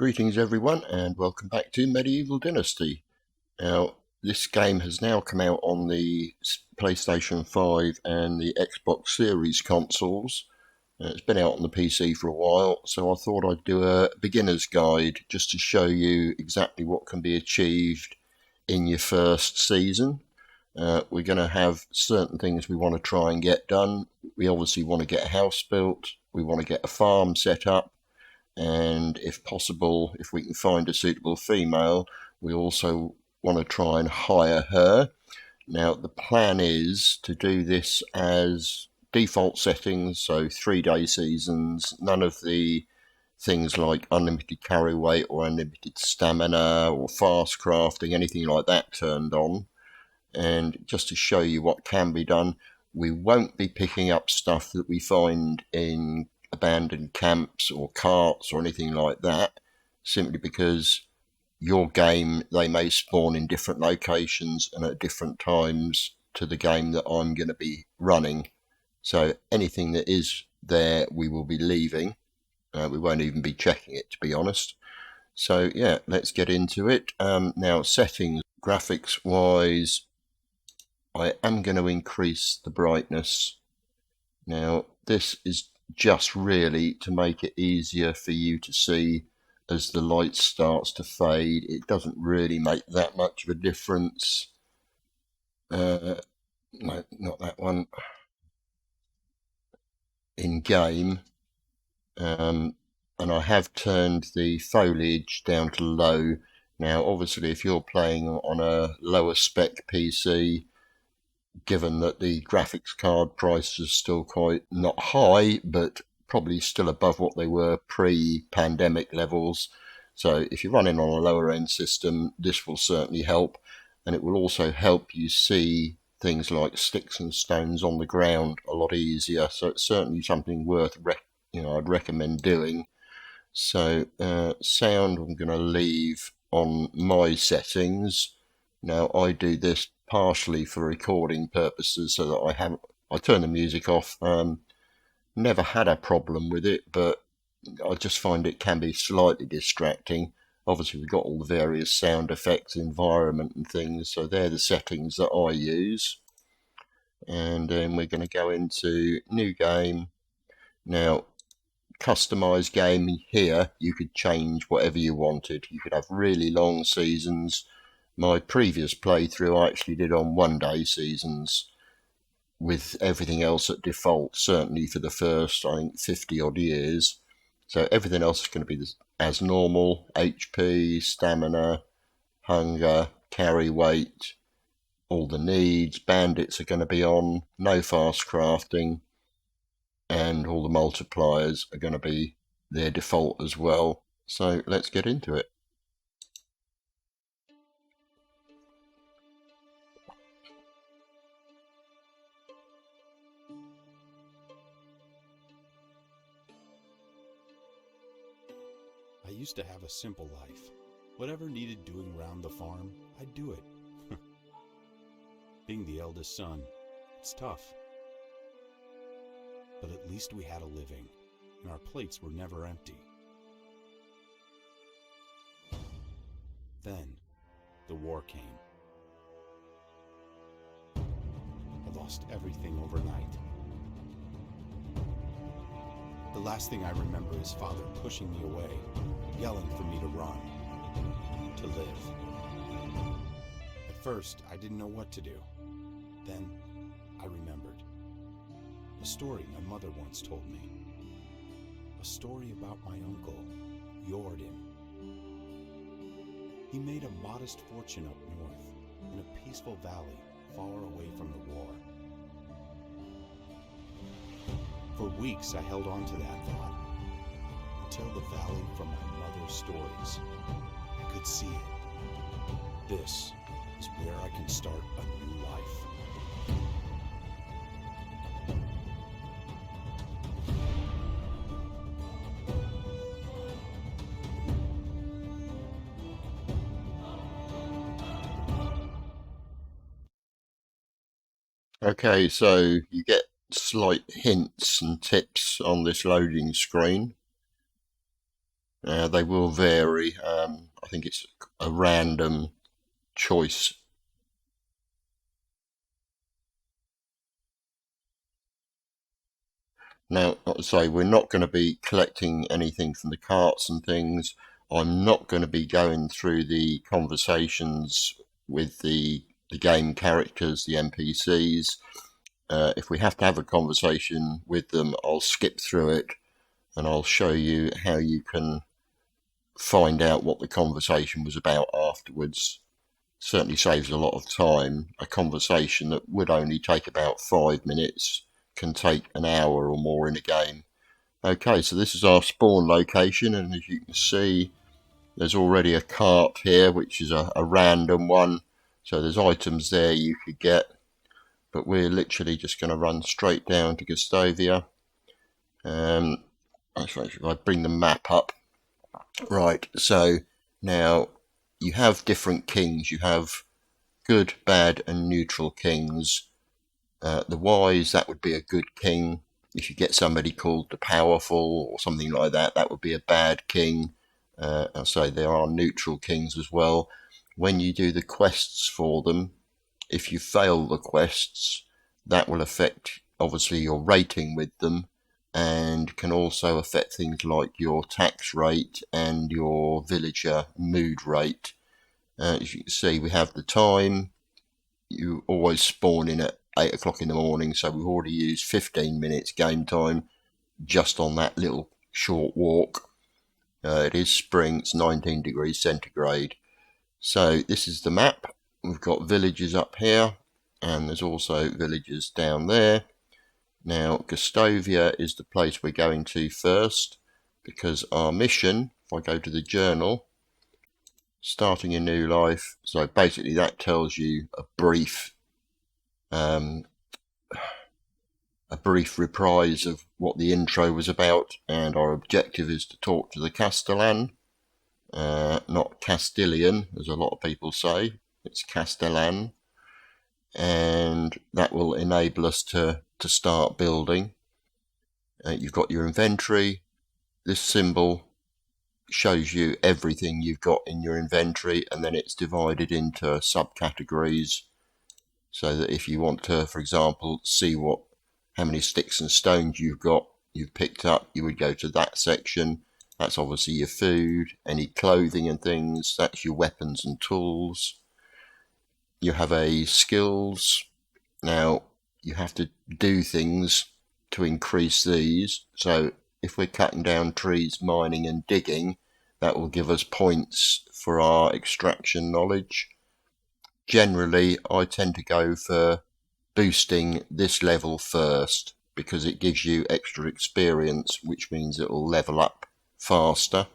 Greetings everyone and welcome back to Medieval Dynasty. Now this game has now come out on the PlayStation 5 and the Xbox Series consoles. It's been out on the PC for a while, so I thought I'd do a beginner's guide just to show you exactly what can be achieved in your first season. We're going to have certain things we want to try and get done. We obviously want to get a house built, we want to get a farm set up, and if possible, if we can find a suitable female, we also want to try and hire her. Now the plan is to do this as default settings, so 3-day seasons, none of the things like unlimited carry weight or unlimited stamina or fast crafting, anything like that turned on. And just to show you what can be done, we won't be picking up stuff that we find in abandoned camps or carts or anything like that, simply because your game, they may spawn in different locations and at different times to the game that I'm going to be running. So anything that is there, we will be leaving. We won't even be checking it, to be honest. So yeah, let's get into it. Now settings, graphics wise, I am going to increase the brightness. Now this is just really to make it easier for you to see as the light starts to fade. It doesn't really make that much of a difference. No, not that one. In game, and I have turned the foliage down to low. Now obviously if you're playing on a lower spec PC, given that the graphics card prices are still quite not high, but probably still above what they were pre-pandemic levels. So if you're running on a lower end system, this will certainly help. And it will also help you see things like sticks and stones on the ground a lot easier. So it's certainly something worth, I'd recommend doing. So sound, I'm going to leave on my settings. Now I do this partially for recording purposes, so that I turn the music off. Never had a problem with it, but I just find it can be slightly distracting. Obviously we've got all the various sound effects, environment and things, so they're the settings that I use. And then we're going to go into new game. Now customize game, here you could change whatever you wanted. You could have really long seasons. My previous playthrough I actually did on 1-day seasons with everything else at default, certainly for the first, I think, 50 odd years. So everything else is going to be as normal: HP, stamina, hunger, carry weight, all the needs. Bandits are going to be on, no fast crafting, and all the multipliers are going to be their default as well. So let's get into it. I used to have a simple life. Whatever needed doing round the farm, I'd do it. Being the eldest son, it's tough. But at least we had a living, and our plates were never empty. Then, the war came. I lost everything overnight. The last thing I remember is Father pushing me away, yelling for me to run, to live. At first, I didn't know what to do. Then, I remembered. A story my mother once told me. A story about my uncle, Jordan. He made a modest fortune up north, in a peaceful valley far away from the war. For weeks I held on to that thought, until the valley from my mother's stories. I could see it. This is where I can start a new life. Okay, so you get slight hints and tips on this loading screen. They will vary. I think it's a random choice. Now, like I say, we're not going to be collecting anything from the carts and things. I'm not going to be going through the conversations with the game characters, the NPCs. If we have to have a conversation with them, I'll skip through it and I'll show you how you can find out what the conversation was about afterwards. Certainly saves a lot of time. A conversation that would only take about 5 minutes can take an hour or more in a game. Okay, so this is our spawn location, and as you can see, there's already a cart here, which is a random one. So there's items there you could get, but we're literally just going to run straight down to Gustavia. If I bring the map up, right, so now you have different kings. You have good, bad, and neutral kings. The wise, that would be a good king. If you get somebody called the powerful or something like that, that would be a bad king. I'll say there are neutral kings as well. When you do the quests for them, if you fail the quests, that will affect obviously your rating with them, and can also affect things like your tax rate and your villager mood rate. As you can see, we have the time. You always spawn in at 8 o'clock in the morning, so we've already used 15 minutes game time just on that little short walk. It is spring, it's 19 degrees centigrade. So this is the map. We've got villages up here, and there's also villages down there. Now, Gustavia is the place we're going to first, because our mission, if I go to the journal, starting a new life, so basically that tells you a brief reprise of what the intro was about, and our objective is to talk to the Castellan, not Castilian, as a lot of people say. It's Castellan, and that will enable us to start building. You've got your inventory. This symbol shows you everything you've got in your inventory, and then it's divided into subcategories, so that if you want to, for example, see how many sticks and stones you've picked up, you would go to that section. That's obviously your food, any clothing and things. That's your weapons and tools. You have a skills. Now you have to do things to increase these. So if we're cutting down trees, mining and digging, that will give us points for our extraction knowledge. Generally, I tend to go for boosting this level first, because it gives you extra experience, which means it will level up faster.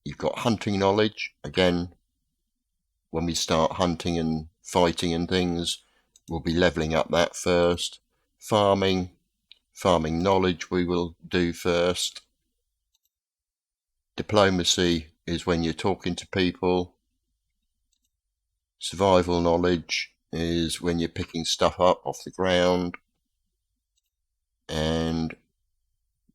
You've got hunting knowledge. Again, when we start hunting and fighting and things, we'll be leveling up that first. Farming knowledge we will do first. Diplomacy is when you're talking to people. Survival knowledge is when you're picking stuff up off the ground. And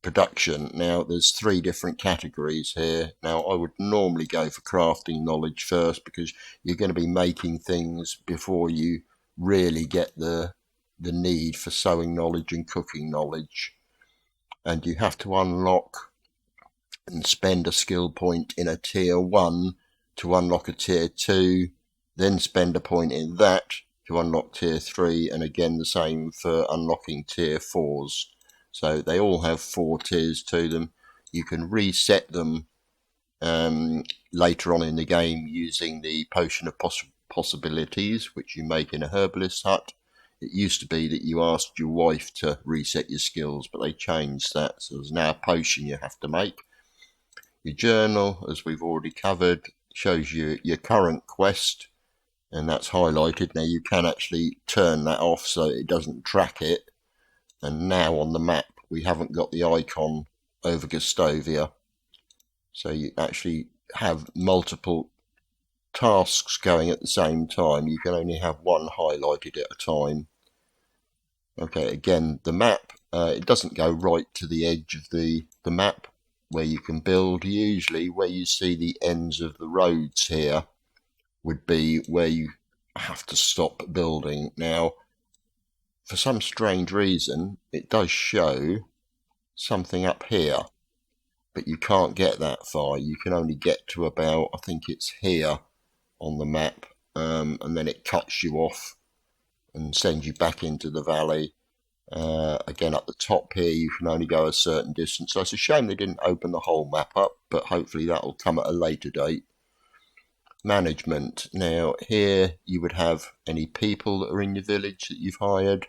production. Now there's 3 different categories here. Now I would normally go for crafting knowledge first, because you're going to be making things before you really get the need for sewing knowledge and cooking knowledge. And you have to unlock and spend a skill point in a tier 1 to unlock a tier 2, then spend a point in that to unlock tier 3, and again the same for unlocking tier 4s. So they all have 4 tiers to them. You can reset them later on in the game using the potion of possibilities, which you make in a herbalist hut. It used to be that you asked your wife to reset your skills, but they changed that. So there's now a potion you have to make. Your journal, as we've already covered, shows you your current quest, and that's highlighted. Now you can actually turn that off so it doesn't track it. And now on the map we haven't got the icon over Gustavia, so you actually have multiple tasks going at the same time. You can only have one highlighted at a time. Okay, again the map, it doesn't go right to the edge of the map. where you can build. Usually where you see the ends of the roads here would be where you have to stop building. Now, for some strange reason, it does show something up here, but you can't get that far. You can only get to about, I think it's here on the map, and then it cuts you off and sends you back into the valley. Again, at the top here, you can only go a certain distance. So it's a shame they didn't open the whole map up, but hopefully that will come at a later date. Management. Now, here you would have any people that are in your village that you've hired.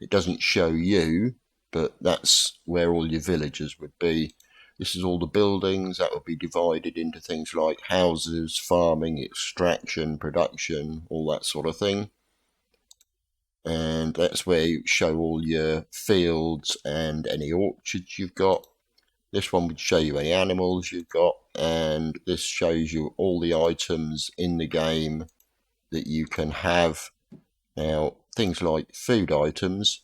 It doesn't show you, but that's where all your villagers would be. This is all the buildings that would be divided into things like houses, farming, extraction, production, all that sort of thing. And that's where you show all your fields and any orchards you've got. This one would show you any animals you've got, and this shows you all the items in the game that you can have. Now, things like food items,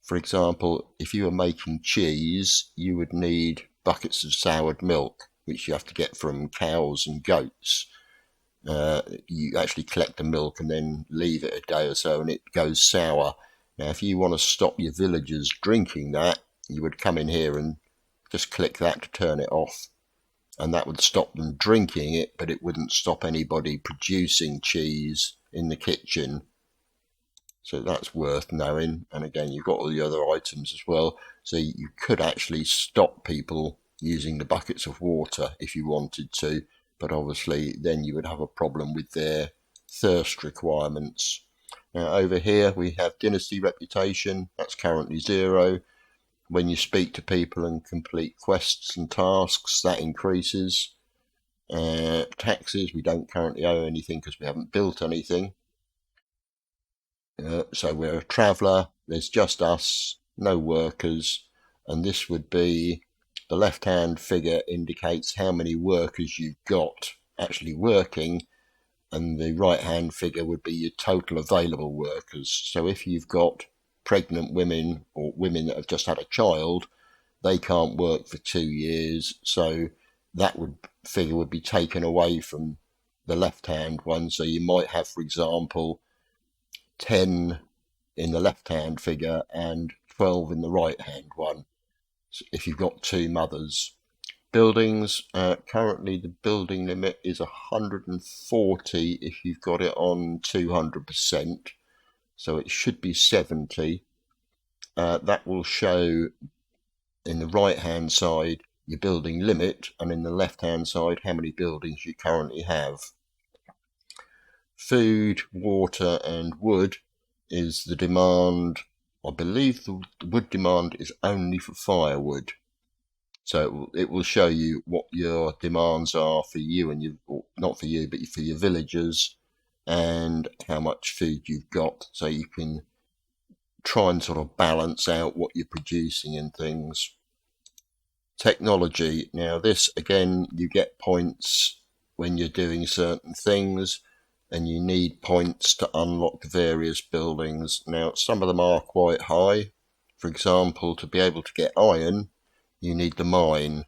for example, if you were making cheese, you would need buckets of soured milk, which you have to get from cows and goats. You actually collect the milk and then leave it a day or so and it goes sour. Now, if you want to stop your villagers drinking that, you would come in here and just click that to turn it off, and that would stop them drinking it, but it wouldn't stop anybody producing cheese in the kitchen. So that's worth knowing. And again, you've got all the other items as well, so you could actually stop people using the buckets of water if you wanted to, but obviously then you would have a problem with their thirst requirements. Now over here we have dynasty reputation. That's currently 0. When you speak to people and complete quests and tasks, that increases. Taxes, we don't currently owe anything because we haven't built anything. So we're a traveller, there's just us, no workers, and this would be, the left hand figure indicates how many workers you've got actually working, and the right hand figure would be your total available workers. So if you've got pregnant women or women that have just had a child, they can't work for 2 years, so that figure would be taken away from the left hand one. So you might have, for example, 10 in the left hand figure and 12 in the right hand one, so if you've got 2 mothers. Buildings, currently the building limit is 140 if you've got it on 200%, so it should be 70. That will show in the right hand side your building limit, and in the left hand side how many buildings you currently have. Food, water and wood is the demand. I believe the wood demand is only for firewood, so it will show you what your demands are for you and your, or not for you, but for your villagers, and how much food you've got, so you can try and sort of balance out what you're producing and things. Technology, now this again, you get points when you're doing certain things, and you need points to unlock the various buildings. Now some of them are quite high. For example, to be able to get iron, you need the mine.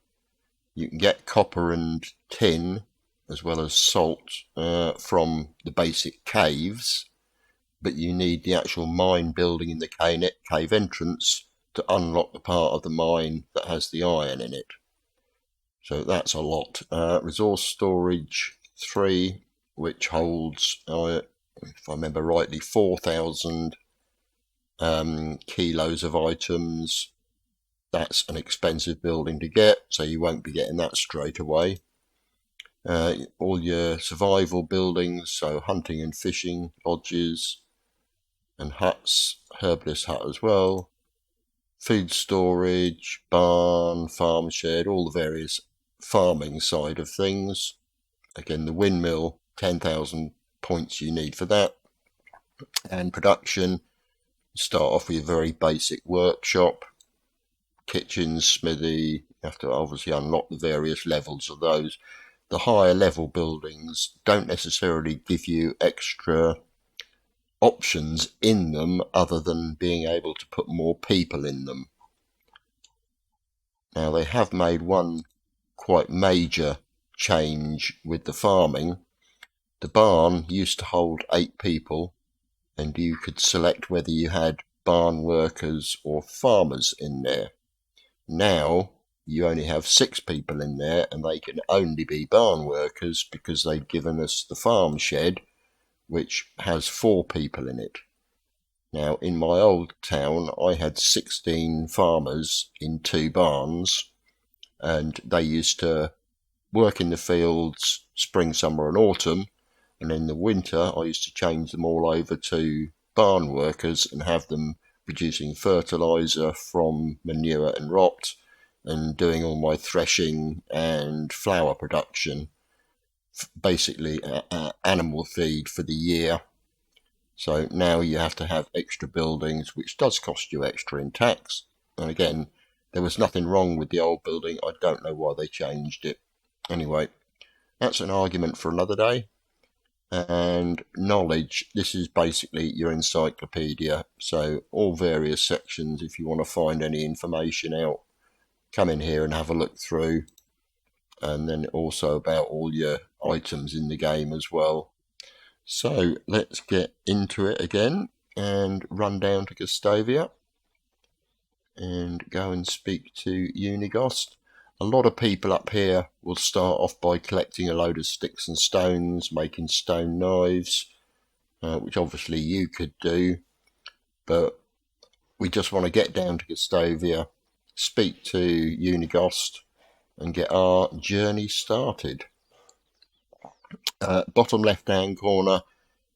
You can get copper and tin as well as salt from the basic caves, but you need the actual mine building in the cave entrance to unlock the part of the mine that has the iron in it. So that's a lot. Resource storage 3, which holds, if I remember rightly, 4,000 kilos of items. That's an expensive building to get, so you won't be getting that straight away. All your survival buildings, so hunting and fishing lodges and huts, herbalist hut as well, food storage, barn, farm shed, all the various farming side of things. Again, the windmill, 10,000 points you need for that. And production, start off with a very basic workshop, kitchen, smithy. You have to obviously unlock the various levels of those. The higher level buildings don't necessarily give you extra options in them other than being able to put more people in them. Now they have made one quite major change with the farming. The barn used to hold 8 people, and you could select whether you had barn workers or farmers in there. Now you only have 6 people in there, and they can only be barn workers because they've given us the farm shed, which has 4 people in it. Now, in my old town, I had 16 farmers in 2 barns, and they used to work in the fields spring, summer and autumn, and in the winter I used to change them all over to barn workers and have them producing fertiliser from manure and rot, and doing all my threshing and flour production, basically animal feed for the year. So now you have to have extra buildings, which does cost you extra in tax. And again, there was nothing wrong with the old building. I don't know why they changed it. Anyway, that's an argument for another day. And knowledge, this is basically your encyclopedia. So all various sections, if you want to find any information out, come in here and have a look through. And then also about all your items in the game as well. So let's get into it again and run down to Gustavia and go and speak to Unigost. A lot of people up here will start off by collecting a load of sticks and stones, making stone knives, which obviously you could do, but we just want to get down to Gustavia, speak to Unigost and get our journey started. Bottom left hand corner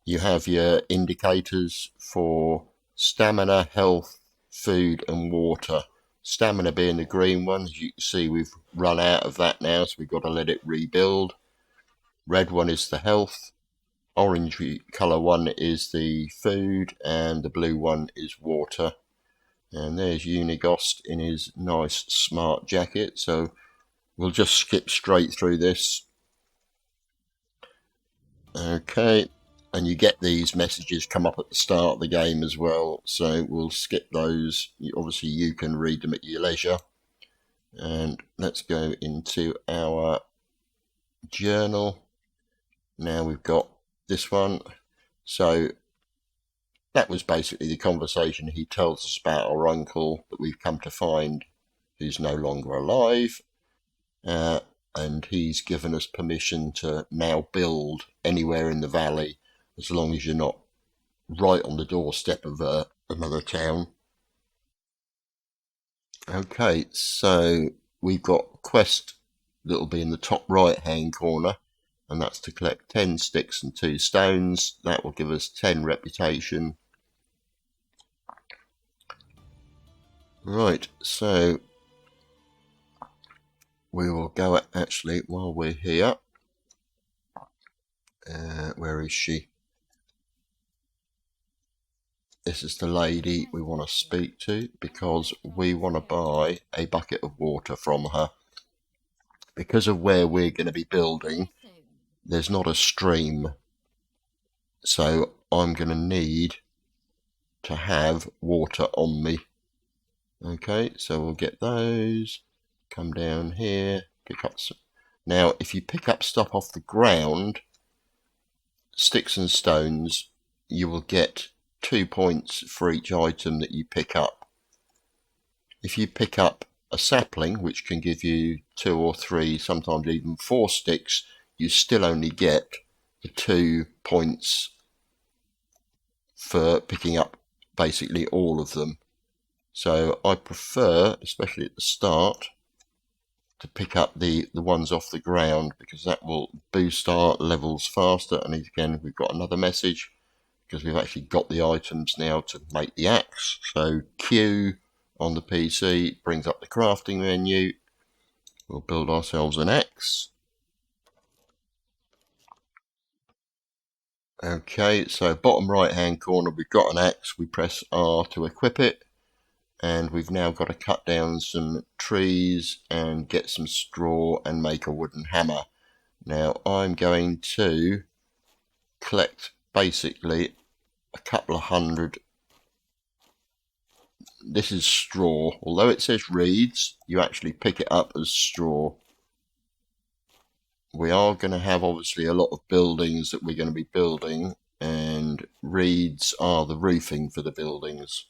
you have your indicators for stamina, health, food and water. Stamina being the green one. As you can see, we've run out of that now, so we've got to let it rebuild. Red one is the health, orange colour one is the food, and the blue one is water. And there's Unigost in his nice smart jacket, so we'll just skip straight through this. Okay, and you get these messages come up at the start of the game as well, so we'll skip those. Obviously you can read them at your leisure. And let's go into our journal. Now we've got this one. So that was basically the conversation. He tells us about our uncle that we've come to find, who's no longer alive, and he's given us permission to now build anywhere in the valley, as long as you're not right on the doorstep of another town. Okay, so we've got a quest that will be in the top right hand corner, and that's to collect 10 sticks and 2 stones. That will give us 10 reputation. Right, so we will go actually while we're here. Where is she? This is the lady we want to speak to, because we want to buy a bucket of water from her. Because of where we're going to be building, there's not a stream, so I'm going to need to have water on me. Okay, so we'll get those, come down here, pick up some. Now if you pick up stuff off the ground, sticks and stones, you will get 2 points for each item that you pick up. If you pick up a sapling, which can give you 2 or 3, sometimes even 4 sticks, you still only get the 2 points for picking up basically all of them. So I prefer, especially at the start, to pick up the ones off the ground, because that will boost our levels faster. And again, we've got another message, because we've actually got the items now to make the axe. So Q on the PC brings up the crafting menu. We'll build ourselves an axe. Okay, so bottom right hand corner, we've got an axe. We press R to equip it, and we've now got to cut down some trees and get some straw and make a wooden hammer. Now I'm going to collect basically a couple of hundred. This is straw. Although it says reeds, you actually pick it up as straw. we are going to have obviously a lot of buildings that we're going to be building, and reeds are the roofing for the buildings.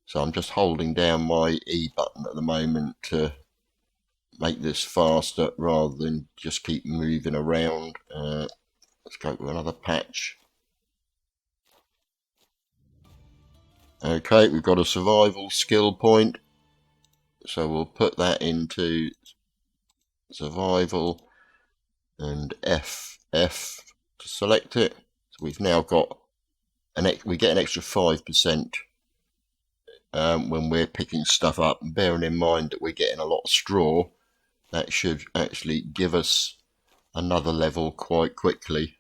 So I'm just holding down my E button at the moment to make this faster rather than just keep moving around. Let's go with another patch. Okay, we've got a survival skill point, so we'll put that into survival and F to select it. So we've now got we get an extra 5% when we're picking stuff up, and bearing in mind that we're getting a lot of straw, that should actually give us another level quite quickly.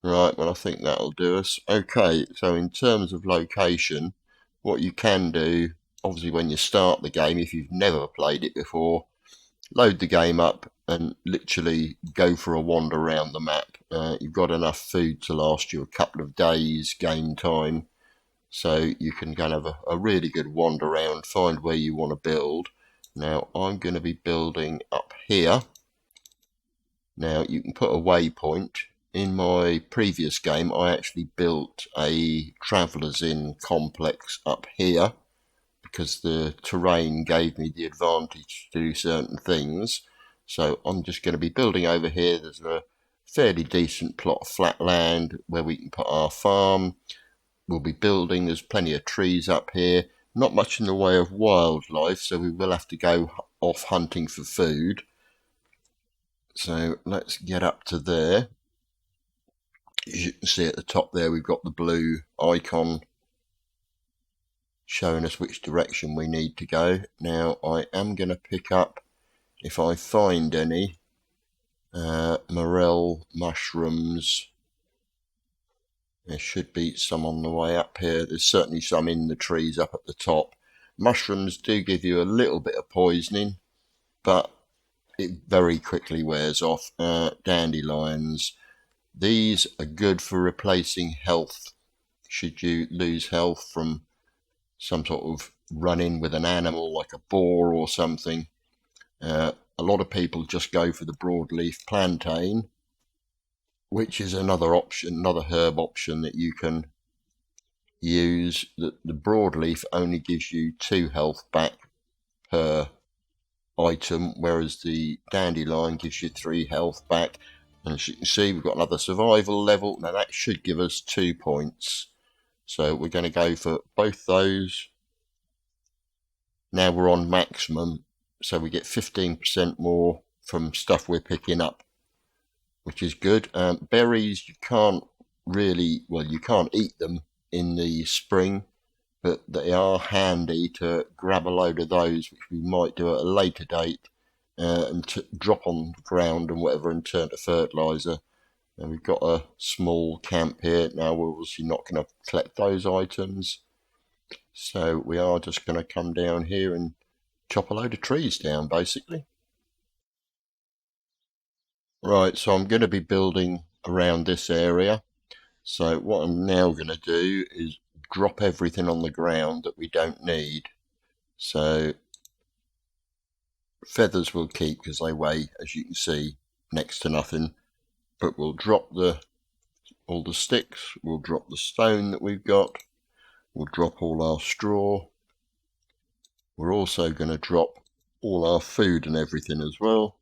Right, well, I think that'll do us. Okay, so in terms of location, what you can do, obviously when you start the game, if you've never played it before, load the game up and literally go for a wander around the map. You've got enough food to last you a couple of days game time, so you can kind of a really good wander around, find where you want to build. Now, I'm going to be building up here. Now, you can put a waypoint. In my previous game, I actually built a Traveller's Inn complex up here because the terrain gave me the advantage to do certain things. So I'm just going to be building over here. There's a fairly decent plot of flat land where we can put our farm. We'll be building. There's plenty of trees up here. Not much in the way of wildlife, so we will have to go off hunting for food. So let's get up to there. As you can see at the top there, we've got the blue icon showing us which direction we need to go. Now, I am going to pick up, if I find any, morel mushrooms. There should be some on the way up here. There's certainly some in the trees up at the top. Mushrooms do give you a little bit of poisoning, but it very quickly wears off. Dandelions. These are good for replacing health. Should you lose health from some sort of run-in with an animal like a boar or something. A lot of people just go for the broadleaf plantain, which is another option, another herb option that you can use. The broadleaf only gives you 2 health back per item, whereas the dandelion gives you 3 health back. And as you can see, we've got another survival level. Now that should give us 2 points. So we're going to go for both those. Now we're on maximum, so we get 15% more from stuff we're picking up, which is good. Berries, you can't really, well, you can't eat them in the spring, but they are handy to grab a load of those, which we might do at a later date, and to drop on the ground and whatever and turn to fertiliser. And we've got a small camp here. Now we're obviously not going to collect those items, so we are just going to come down here and chop a load of trees down, basically. Right, so I'm going to be building around this area. So what I'm now going to do is drop everything on the ground that we don't need. So feathers we'll keep because they weigh, as you can see, next to nothing. But we'll drop all the sticks, we'll drop the stone that we've got, we'll drop all our straw. We're also going to drop all our food and everything as well.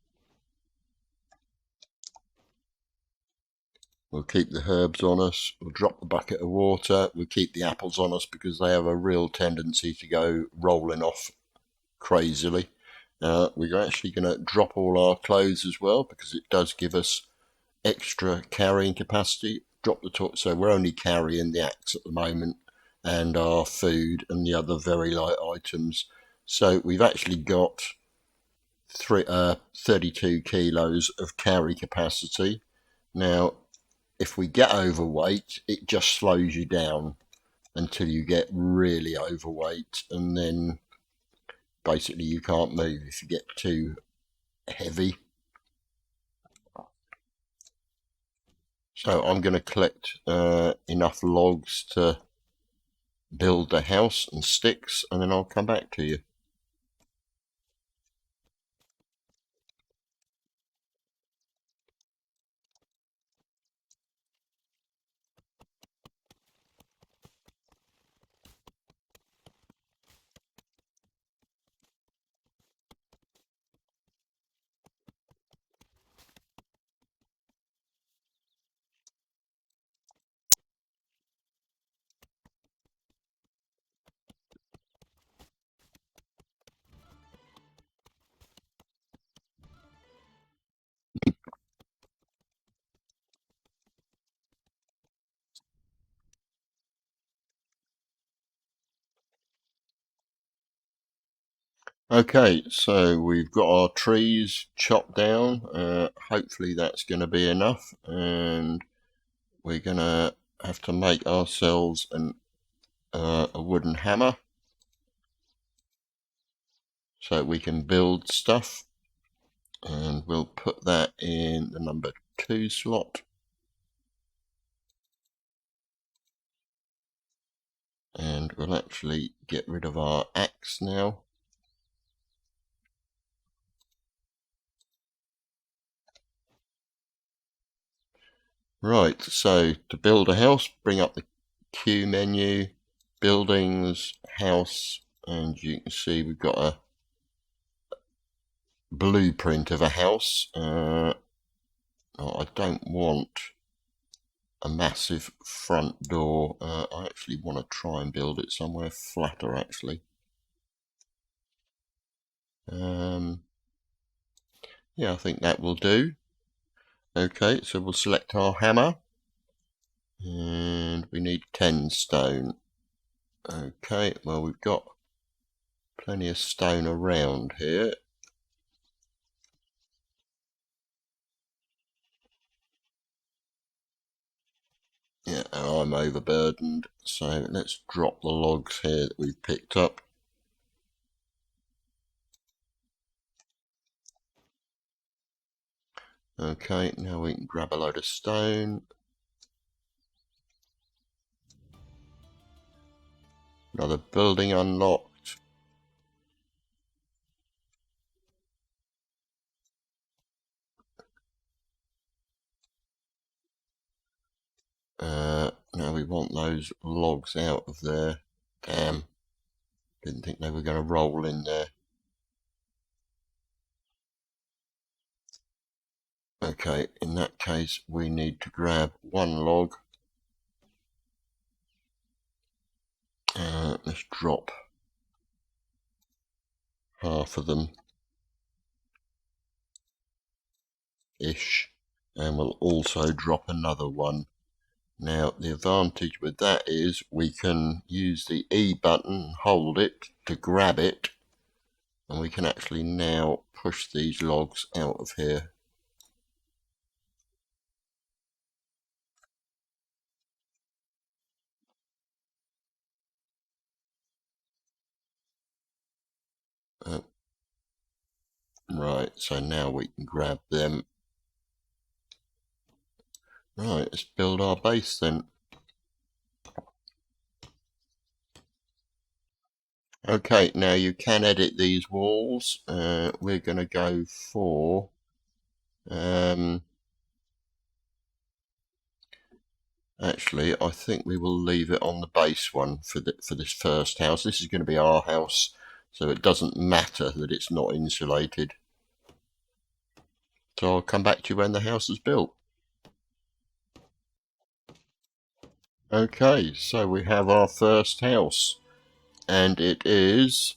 We'll keep the herbs on us, we'll drop the bucket of water, we'll keep the apples on us because they have a real tendency to go rolling off crazily. We're actually going to drop all our clothes as well because it does give us extra carrying capacity. Drop the torch, so we're only carrying the axe at the moment and our food and the other very light items. So we've actually got 32 kilos of carry capacity. Now, if we get overweight, it just slows you down until you get really overweight, and then basically you can't move if you get too heavy. So I'm going to collect enough logs to build the house and sticks, and then I'll come back to you. Okay, so we've got our trees chopped down. Hopefully that's going to be enough, and we're going to have to make ourselves a wooden hammer so we can build stuff, and we'll put that in the number 2 slot. And we'll actually get rid of our axe now. Right, so to build a house, bring up the Q menu, buildings, house, and you can see we've got a blueprint of a house. I don't want a massive front door. I actually want to try and build it somewhere flatter, actually. Yeah, I think that will do. Okay, so we'll select our hammer, and we need 10 stone. Okay, well, we've got plenty of stone around here. Yeah, I'm overburdened, so let's drop the logs here that we've picked up. Okay, now we can grab a load of stone. Another building unlocked. Now we want those logs out of there. Damn, didn't think they were going to roll in there. Okay, in that case we need to grab one log. Let's drop half of them ish, and we'll also drop another one. Now the advantage with that is we can use the E button, hold it to grab it, and we can actually now push these logs out of here. Right, so now we can grab them. Right, let's build our base then. Okay, now you can edit these walls. We're going to go for actually, I think we will leave it on the base one for this first house. This is going to be our house, so it doesn't matter that it's not insulated. So I'll come back to you when the house is built. Okay, so we have our first house, and it is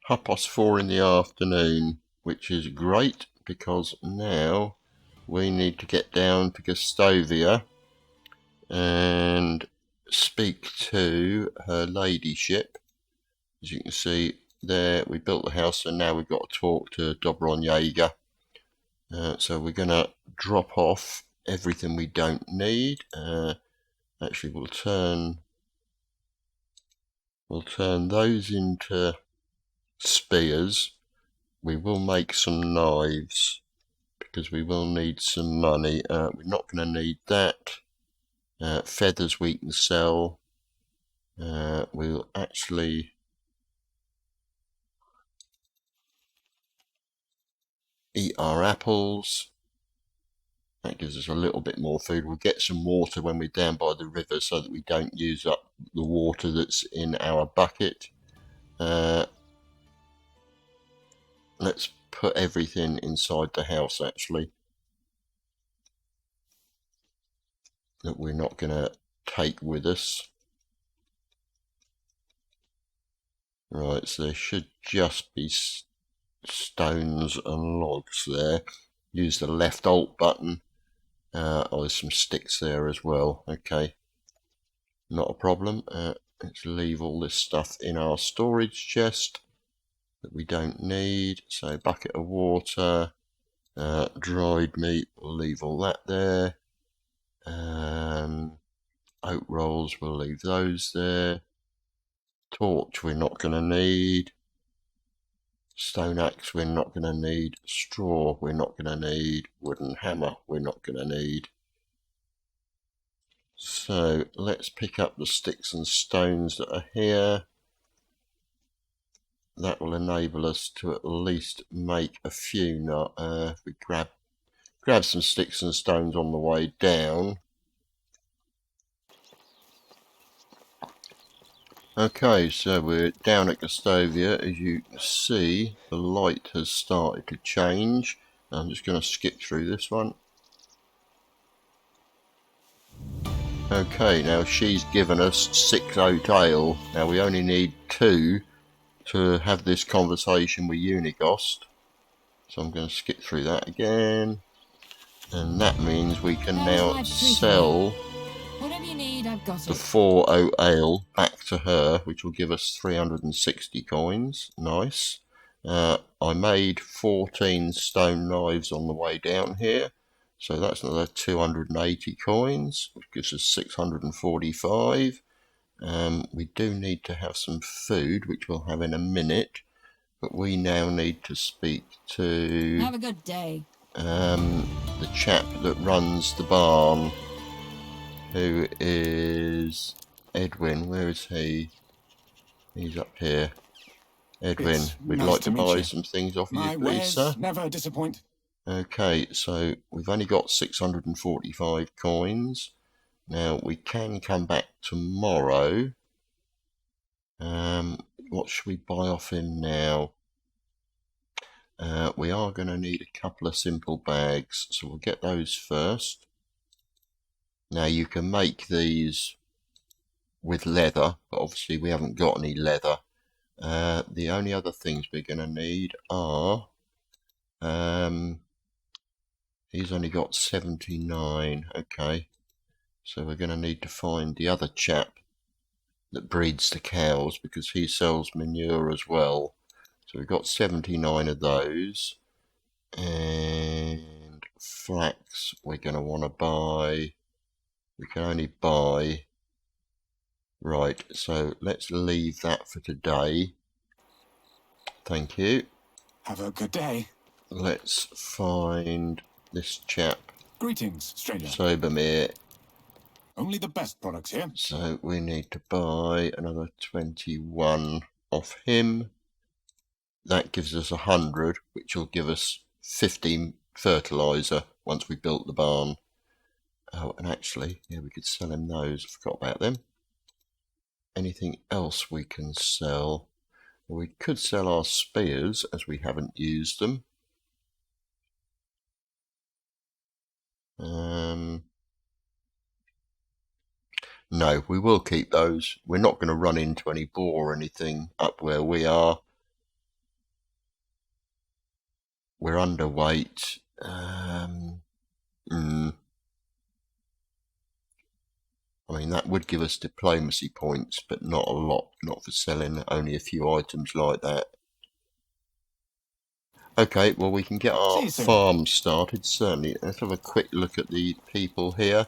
4:30 in the afternoon, which is great because now we need to get down to Gustavia and speak to her ladyship. As you can see there, we built the house, and now we've got to talk to Dobron Jaeger. So we're going to drop off everything we don't need. Actually, we'll turn those into spears. We will make some knives because we will need some money. We're not going to need that. Feathers we can sell. We'll actually eat our apples. That gives us a little bit more food. We'll get some water when we're down by the river so that we don't use up the water that's in our bucket. Let's put everything inside the house, actually, that we're not going to take with us. Right, so there should just be stones and logs there. Use the left alt button. Oh, there's some sticks there as well. Okay, not a problem. Let's leave all this stuff in our storage chest that we don't need. So bucket of water, dried meat, we'll leave all that there. Oat rolls, we'll leave those there. Torch we're not going to need. Stone axe we're not going to need. Straw we're not going to need. Wooden hammer we're not going to need. So let's pick up the sticks and stones that are here. That will enable us to at least make a few. If we grab some sticks and stones on the way down. Okay, so we're down at Gustavia. As you can see, the light has started to change. I'm just going to skip through this one. Okay, now she's given us 6 oat ale. Now we only need 2 to have this conversation with Unigost. So I'm going to skip through that again. And that means we can now sell the 4 oat ale back to her, which will give us 360 coins. Nice. I made 14 stone knives on the way down here, so that's another 280 coins, which gives us 645. We do need to have some food, which we'll have in a minute, but we now need to speak to have a good day. The chap that runs the barn, who is Edwin. Where is he? He's up here. Edwin, we'd like to buy some things off you, please, sir. Never disappoint. Okay, so we've only got 645 coins. Now we can come back tomorrow. What should we buy off him now? We are going to need a couple of simple bags, so we'll get those first. Now you can make these with leather, but obviously we haven't got any leather. The only other things we're going to need are, he's only got 79, okay, so we're going to need to find the other chap that breeds the cows, because he sells manure as well. So we've got 79 of those, and flax we're going to want to buy. We can only buy, right, so let's leave that for today. Thank you. Have a good day. Let's find this chap. Greetings, stranger. Sobermere. Only the best products here. So we need to buy another 21 off him. That gives us 100, which will give us 15 fertilizer once we built the barn. Oh, and actually, yeah, we could sell him those. I forgot about them. Anything else we can sell? Well, we could sell our spears, as we haven't used them. No, we will keep those. We're not going to run into any boar or anything up where we are. We're underweight. I mean, that would give us diplomacy points, but not a lot, not for selling only a few items like that. Okay, well, we can get our farm started, certainly. Let's have a quick look at the people here.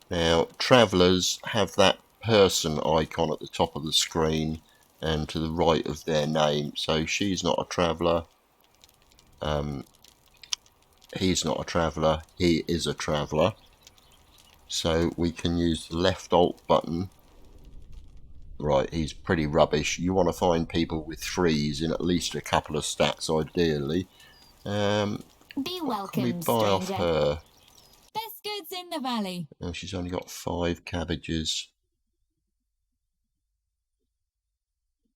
Now, travellers have that person icon at the top of the screen and to the right of their name. So she's not a traveller. He's not a traveller. He is a traveller. So we can use the left alt button, Right, he's pretty rubbish. You want to find people with 3s in at least a couple of stacks, ideally. Be What can we welcome, buy off stranger. her? Best goods in the valley. Oh, she's only got 5 cabbages.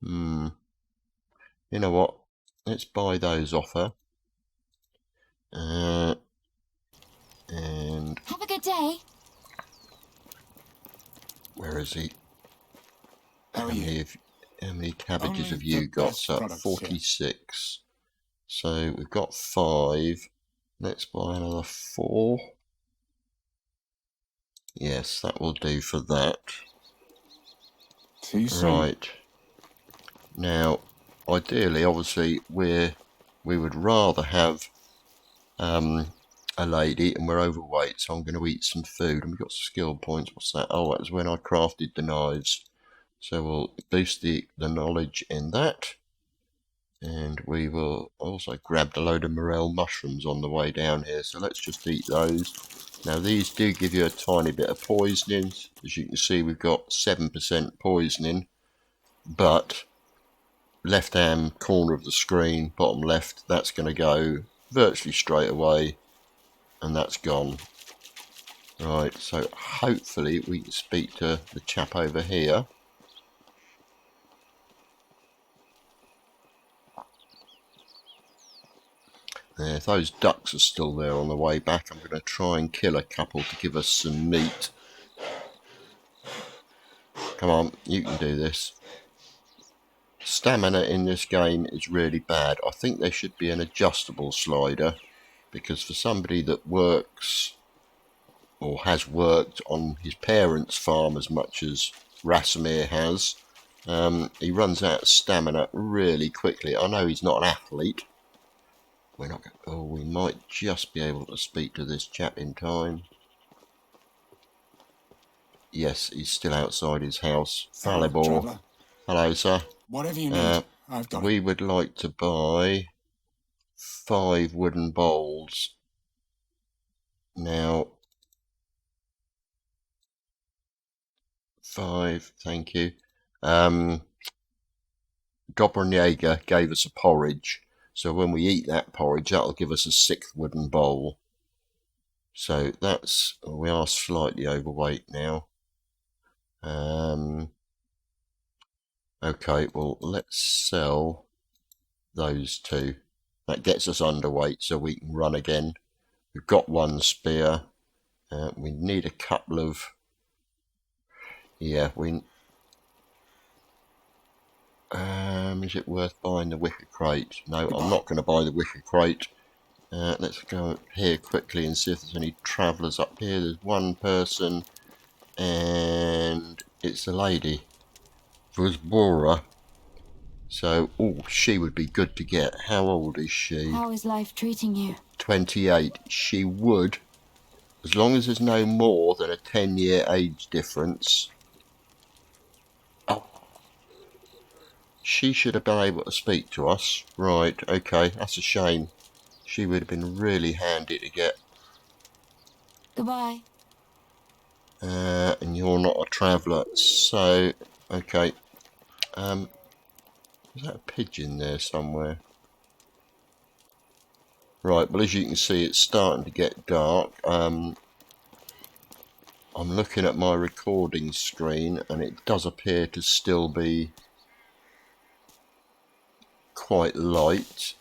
You know what? Let's buy those off her. And Have a good day. where is he? How many cabbages Only have you the got? best So products, 46. So we've got 5. Let's buy another 4. Yes, that will do for that. See you soon. Right. Now, ideally, obviously, we would rather have a lady, and we're overweight, so I'm going to eat some food. And we've got skill points. What's that? Oh, that was when I crafted the knives. So we'll boost the knowledge in that. And we will also grab a load of morel mushrooms on the way down here. So let's just eat those. Now these do give you a tiny bit of poisoning. As you can see, we've got 7% poisoning. But left hand corner of the screen, bottom left, that's going to go virtually straight away. And that's gone. Right, so hopefully we can speak to the chap over here. If those ducks are still there on the way back, I'm going to try and kill a couple to give us some meat. Come on, you can do this. Stamina in this game is really bad. I think there should be an adjustable slider, because for somebody that works or has worked on his parents' farm as much as Rasimir has, he runs out of stamina really quickly. I know he's not an athlete. We're not. Oh, we might just be able to speak to this chap in time. Yes, he's still outside his house. Falibor. Hello, sir. Whatever you need, I've got We would like to buy 5 wooden bowls. Now, 5, thank you. Dobroniega gave us a porridge. So when we eat that porridge, that'll give us a 6th wooden bowl. So that's, we are slightly overweight now. Okay, well, let's sell those 2. That gets us underweight so we can run again. We've got 1 spear. We need a couple of... Yeah, is it worth buying the wicker crate? No, I'm not going to buy the wicker crate. Let's go here quickly and see if there's any travellers up here. There's 1 person, and it's a lady. Vuzbora. So, oh, she would be good to get. How old is she? How is life treating you? 28. She would, as long as there's no more than a 10-year age difference. Oh. She should have been able to speak to us. Right, okay, that's a shame. She would have been really handy to get. Goodbye. And you're not a traveller, so, okay. Is that a pigeon there somewhere? Right, well, as you can see, it's starting to get dark. I'm looking at my recording screen, and it does appear to still be quite light.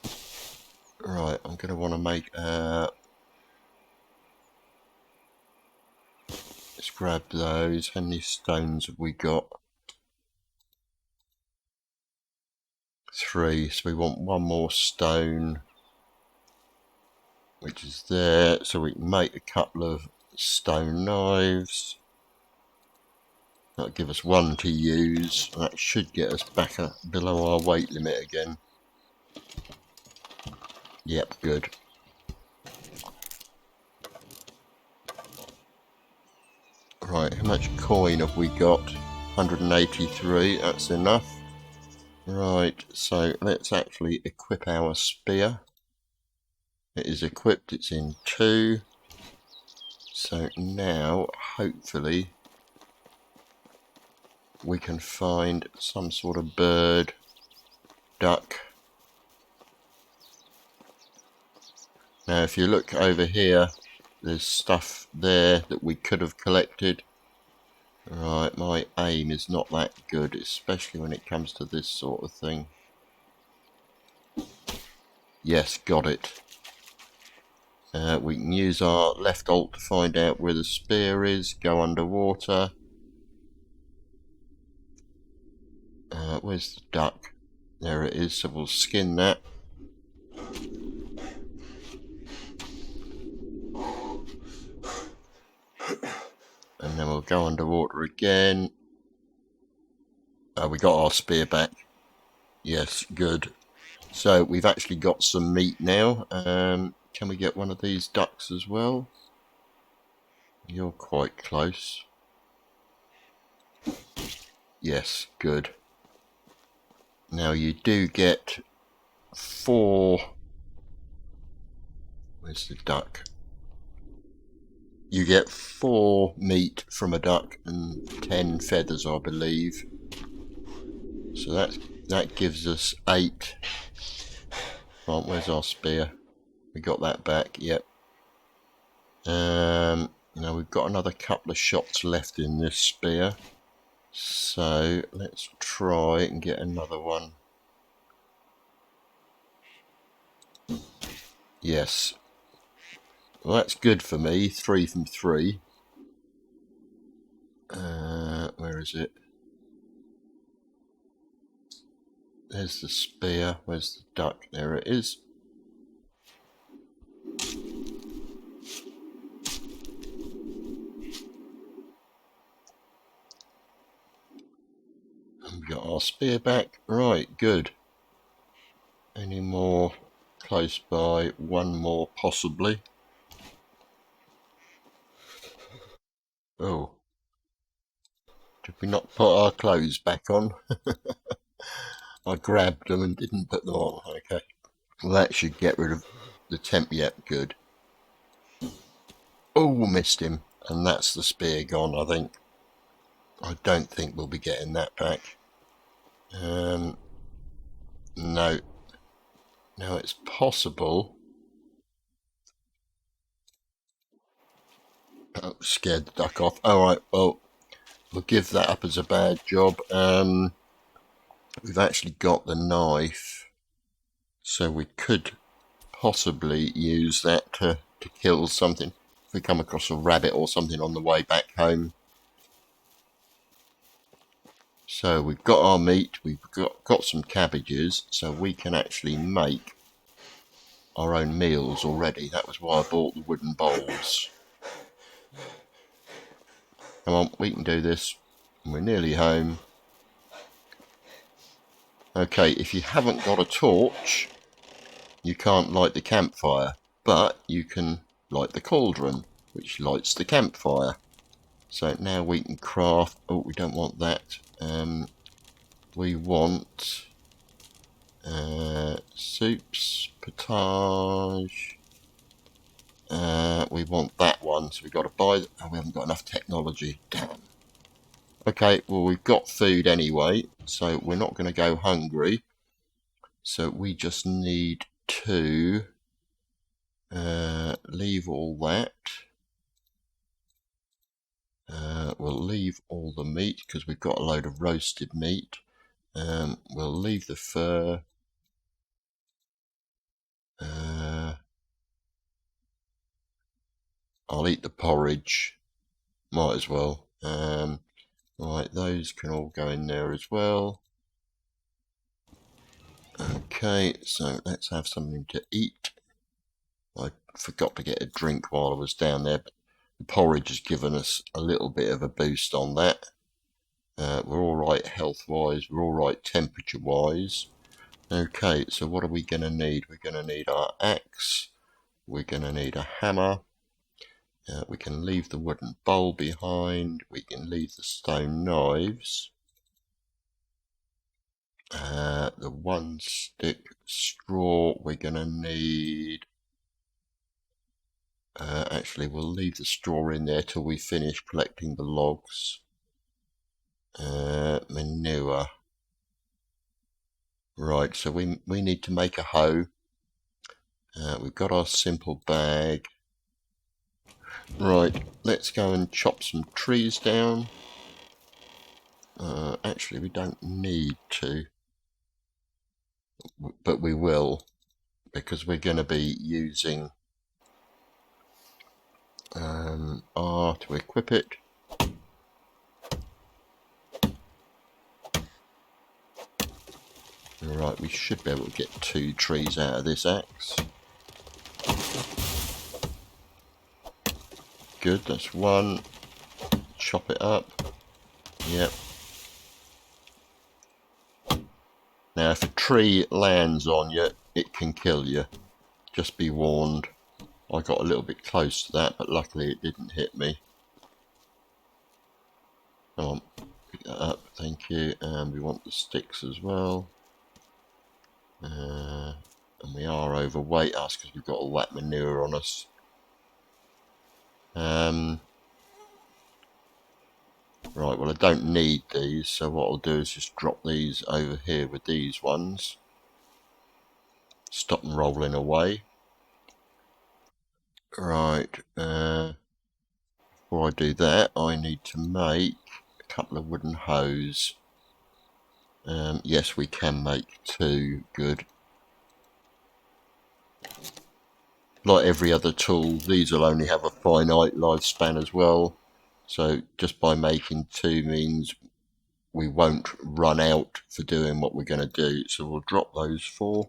Right, I'm going to want to make... let's grab those. How many stones have we got? 3, so we want 1 more stone, which is there, so we can make a couple of stone knives. That'll give us 1 to use. That should get us back below our weight limit again. Yep, good. Right, how much coin have we got? 183, that's enough. Right, so let's actually equip our spear. It is equipped, it's in 2. So now, hopefully, we can find some sort of bird, duck. Now if you look over here, there's stuff there that we could have collected. Right, my aim is not that good, especially when it comes to this sort of thing. Yes, got it. We can use our left alt to find out where the spear is, go underwater. Where's the duck? There it is, so we'll skin that. And then we'll go underwater again. We got our spear back. Yes, good. So we've actually got some meat now. Can we get one of these ducks as well? You're quite close. Yes, good. Now you do get 4... Where's the duck? You get 4 meat from a duck and 10 feathers, I believe. So that gives us 8. Right, where's our spear? We got that back, yep. Now we've got another couple of shots left in this spear. So let's try and get another one. Yes. Well, that's good for me. 3 from 3. Where is it? There's the spear. Where's the duck? There it is. And we got our spear back. Right, good. Any more close by? One more possibly. Oh. Did we not put our clothes back on? I grabbed them and didn't put them on. Okay. Well, that should get rid of the temp. Yep, good. Oh, missed him. And that's the spear gone, I think. I don't think we'll be getting that back. No. Now it's possible. Oh, scared the duck off. Alright, well, we'll give that up as a bad job. We've actually got the knife, so we could possibly use that to kill something. If we come across a rabbit or something on the way back home. So we've got our meat, we've got some cabbages, so we can actually make our own meals already. That was why I bought the wooden bowls. Come on, we can do this. We're nearly home. Okay, if you haven't got a torch, you can't light the campfire, but you can light the cauldron, which lights the campfire. So now we can craft... Oh, we don't want that. We want soups, potage. We want that one, so we've got to buy... Oh, we haven't got enough technology. Damn. Okay, well, we've got food anyway, so we're not going to go hungry. So we just need to leave all that. We'll leave all the meat because we've got a load of roasted meat. We'll leave the fur. I'll eat the porridge. Might as well. Right, those can all go in there as well. Okay, so let's have something to eat. I forgot to get a drink while I was down there, but the porridge has given us a little bit of a boost on that. We're alright health-wise, we're alright temperature-wise. Okay, so what are we going to need? We're going to need our axe, we're going to need a hammer, we can leave the wooden bowl behind, we can leave the stone knives, the 1 stick straw we're going to need. Actually, we'll leave the straw in there till we finish collecting the logs. Manure. Right, so we need to make a hoe. We've got our simple bag. Right, let's go and chop some trees down. Actually, we don't need to, but we will, because we're going to be using R to equip it. Right, we should be able to get 2 trees out of this axe. Good, that's 1. Chop it up. Yep. Now, if a tree lands on you, it can kill you. Just be warned. I got a little bit close to that, but luckily it didn't hit me. Come on, pick that up, thank you. And we want the sticks as well. And we are overweight. That's because we've got all that manure on us. Right, well I don't need these, so what I'll do is just drop these over here with these ones. Stop them rolling away. Right, before I do that, I need to make a couple of wooden hoes. Yes, we can make 2, good. Like every other tool, these will only have a finite lifespan as well. So just by making 2 means we won't run out for doing what we're going to do. So we'll drop those 4.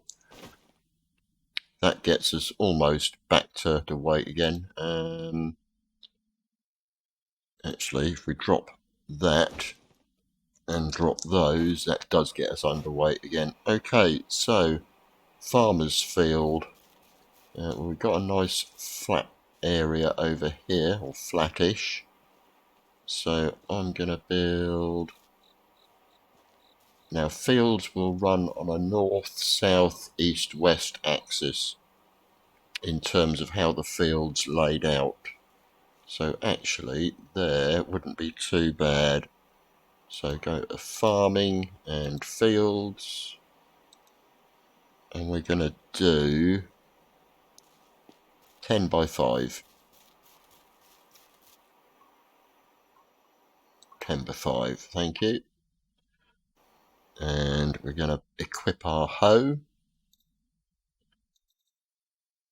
That gets us almost back to weight again. Actually, if we drop that and drop those, that does get us underweight again. Okay, so farmer's field. We've got a nice flat area over here, or flattish. So I'm going to build... Now fields will run on a north, south, east, west axis in terms of how the field's laid out. So actually there wouldn't be too bad. So go to farming and fields. And we're going to do 10 by 5. 10 by 5, thank you. And we're going to equip our hoe.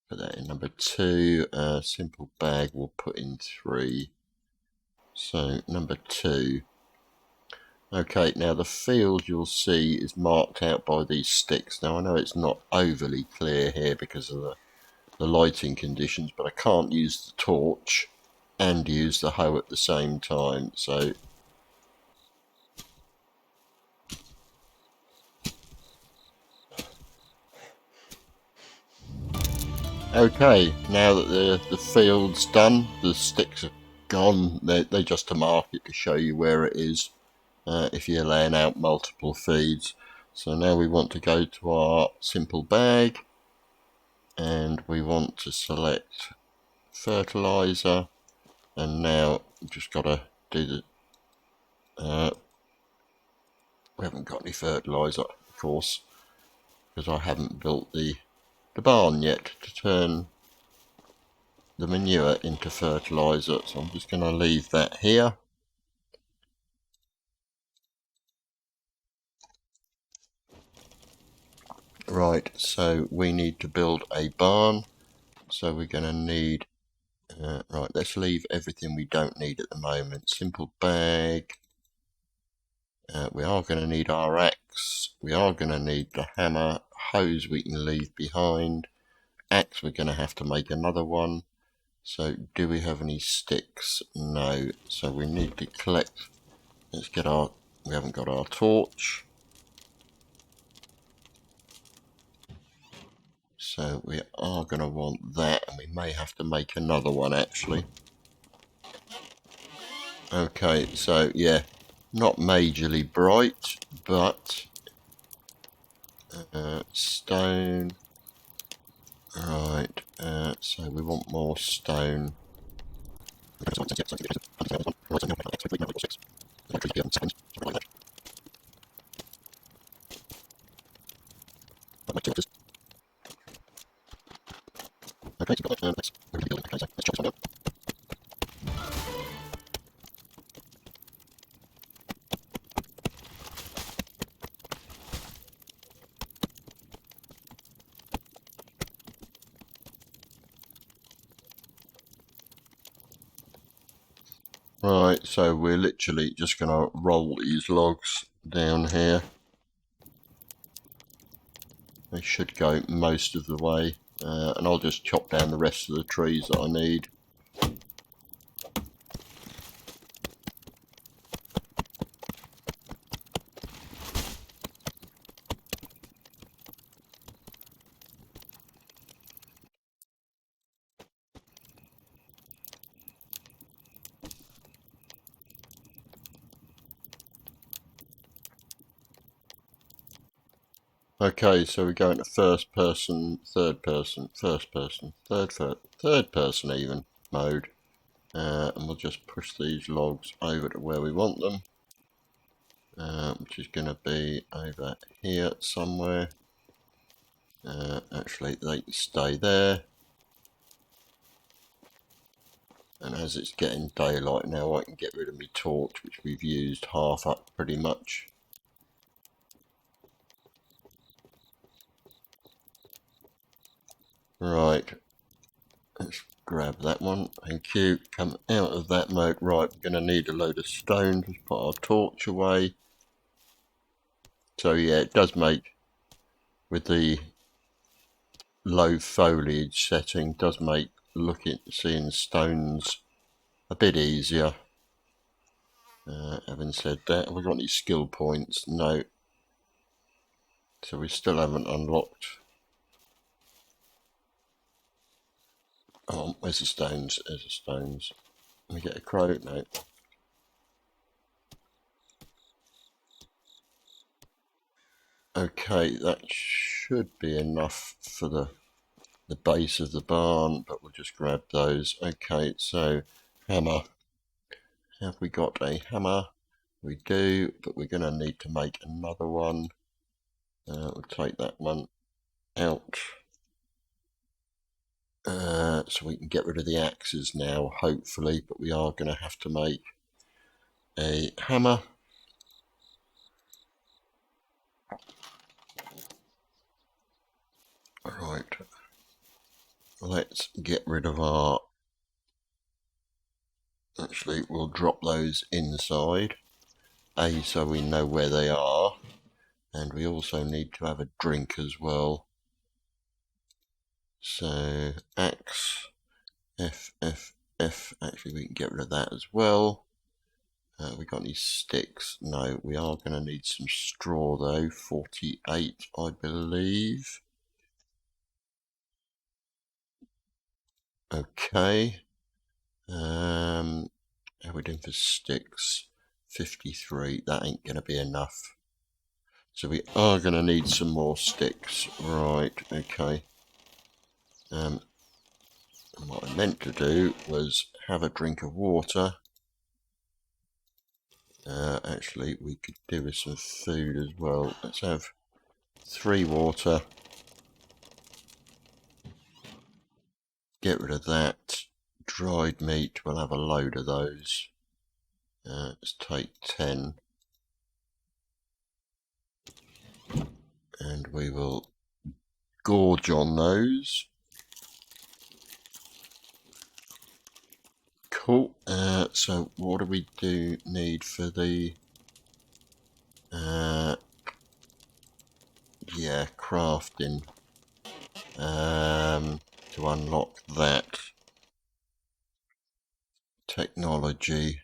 Put that in number 2. Simple bag we'll put in 3. So number 2. Okay, now the field you'll see is marked out by these sticks. Now I know it's not overly clear here because of the lighting conditions, but I can't use the torch and use the hoe at the same time. So okay, now that the field's done, the sticks are gone. They're just to mark it to show you where it is if you're laying out multiple feeds. So now we want to go to our simple bag and we want to select fertilizer, and now we've just got to do the we haven't got any fertilizer, of course, because I haven't built the barn yet to turn the manure into fertilizer, so I'm just going to leave that here. Right, so we need to build a barn, so we're going to need right, let's leave everything we don't need at the moment. Simple bag, we are going to need our axe, we are going to need the hammer, hose we can leave behind, axe we're going to have to make another one. So do we have any sticks? No, so we need to collect, let's get our, we haven't got our torch. So we are going to want that, and we may have to make another one actually. Okay, so yeah, not majorly bright, but stone. Right, so we want more stone. Okay, so let's build. Okay, so let's chop this one down. Right, so we're literally just going to roll these logs down here. They should go most of the way, and I'll just chop down the rest of the trees that I need. Okay, so we're going to first person, third person, first person, third person even mode, and we'll just push these logs over to where we want them, which is going to be over here somewhere. Actually, they can stay there, and as it's getting daylight now, I can get rid of my torch, which we've used half up pretty much. Right, let's grab that one, thank you. Come out of that mode. Right, we're going to need a load of stones. Let's put our torch away. So yeah, it does make, with the low foliage setting, does make seeing stones a bit easier. Having said that, have we got any skill points? No. So we still haven't unlocked. Oh, where's the stones? There's the stones. Can we get a crow? No. Okay, that should be enough for the base of the barn, but we'll just grab those. Okay, so hammer. Have we got a hammer? We do, but we're going to need to make another one. We'll take that one out. So we can get rid of the axes now, hopefully, but we are going to have to make a hammer. Right, let's get rid of our... Actually, we'll drop those inside, so we know where they are, and we also need to have a drink as well. So, axe, F, actually we can get rid of that as well. We got any sticks? No, we are going to need some straw though, 48 I believe. Okay. How are we doing for sticks? 53, that ain't going to be enough. So we are going to need some more sticks. Right, okay. What I meant to do was have a drink of water. Actually, we could do with some food as well. Let's have 3 water. Get rid of that. Dried meat, we'll have a load of those. Let's take 10. And we will gorge on those. Cool. So what do we need for the... yeah, crafting. To unlock that. Technology.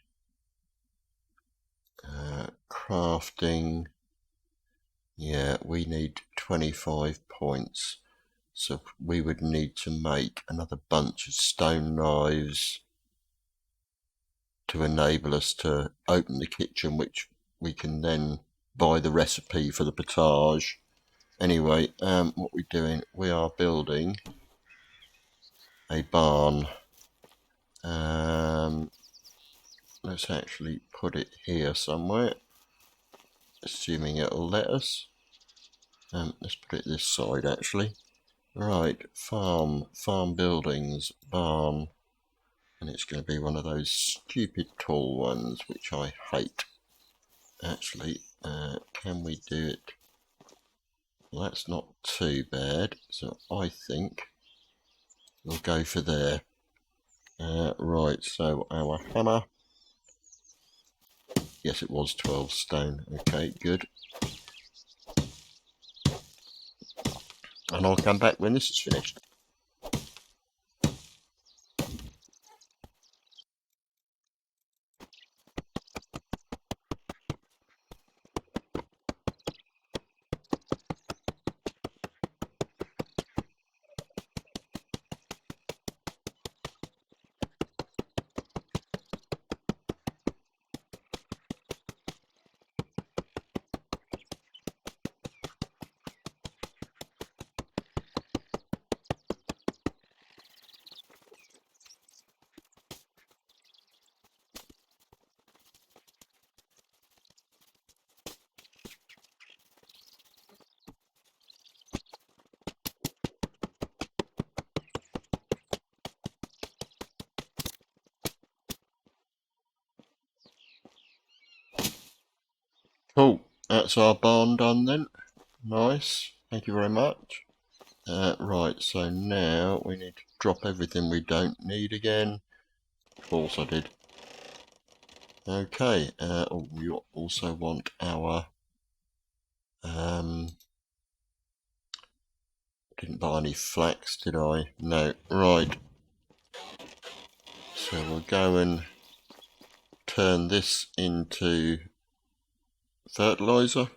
Crafting. Yeah, we need 25 points. So we would need to make another bunch of stone knives to enable us to open the kitchen, which we can then buy the recipe for the potage. Anyway, what we're doing, we are building a barn. Let's actually put it here somewhere, assuming it'll let us. Let's put it this side actually. Right, farm buildings, barn, and it's going to be one of those stupid tall ones, which I hate. Actually, can we do it? Well, that's not too bad, so I think we'll go for there. Right, so our hammer. Yes, it was 12 stone. Okay, good. And I'll come back when this is finished. Cool, that's our barn done then. Nice, thank you very much. Right, so now we need to drop everything we don't need again. Of course I did. Okay, we also want our... didn't buy any flax, did I? No, right. So we'll go and turn this into fertilizer.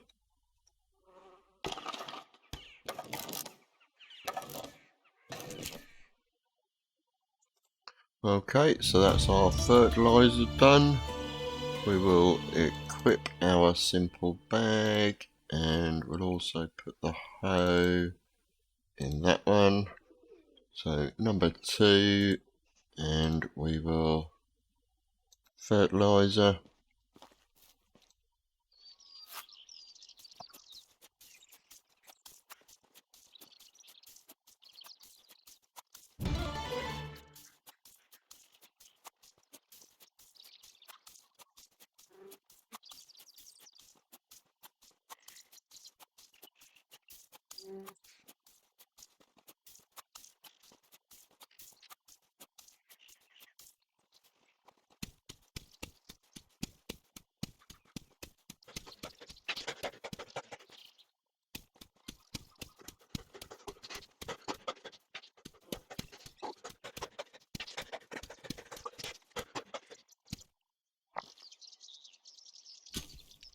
Okay, so that's our fertilizer done. We will equip our simple bag, and we'll also put the hoe in that one. So number 2, and we will fertilizer.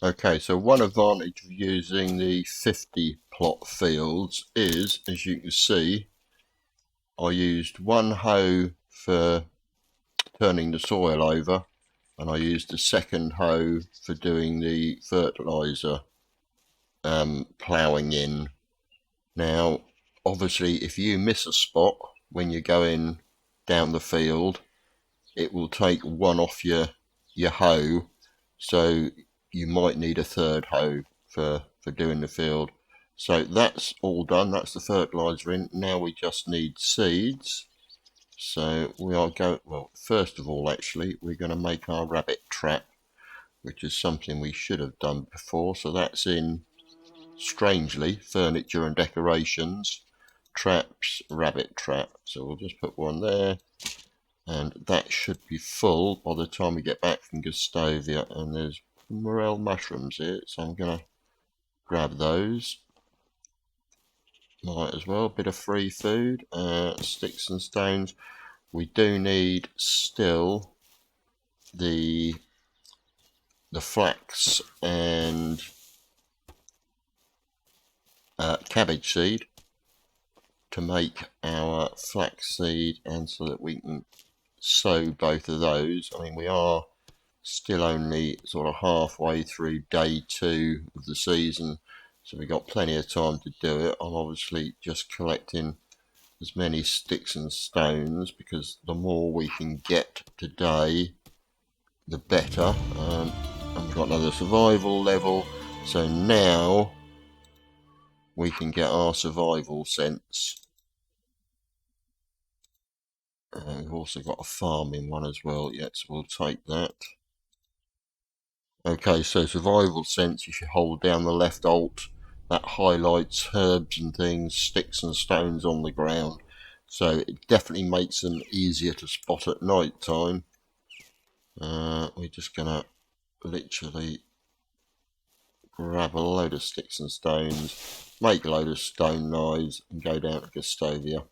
Okay, so one advantage of using the 50 plot fields is, as you can see, I used one hoe for turning the soil over, and I used the second hoe for doing the fertilizer ploughing in. Now, obviously, if you miss a spot when you're going down the field, it will take one off your hoe, so you might need a third hoe for doing the field. So that's all done, that's the fertilizer in. Now we just need seeds. So we are going, well, first of all, actually, we're going to make our rabbit trap, which is something we should have done before. So that's in, strangely, furniture and decorations, traps, rabbit trap. So we'll just put one there, and that should be full by the time we get back from Gustavia. And there's morel mushrooms here, so I'm going to grab those. Might as well, bit of free food, sticks and stones. We do need still the flax and cabbage seed to make our flax seed, and so that we can sow both of those. I mean, we are still only sort of halfway through day 2 of the season, so we've got plenty of time to do it. I'm obviously just collecting as many sticks and stones, because the more we can get today, the better. And we've got another survival level, so now we can get our survival sense We've also got a farming one as well, yet, so we'll take that. Okay, so survival sense, if you hold down the left alt, that highlights herbs and things, sticks and stones on the ground. So it definitely makes them easier to spot at night time. We're just going to literally grab a load of sticks and stones, make a load of stone knives, and go down to Gustavia.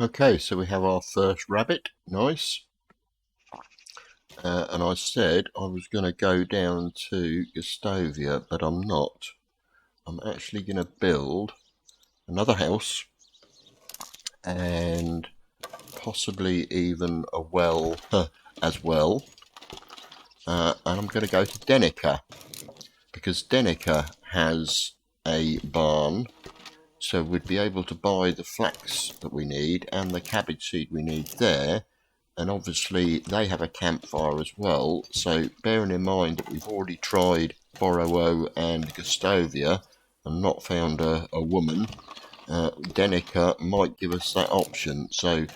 Okay, so we have our first rabbit. Nice. And I said I was going to go down to Gustavia, but I'm not. I'm actually going to build another house and possibly even a well as well. And I'm going to go to Denica because Denica has a barn, so we'd be able to buy the flax that we need and the cabbage seed we need there. And obviously they have a campfire as well, so bearing in mind that we've already tried Borrowo and Gustavia and not found a woman, Denica might give us that option. So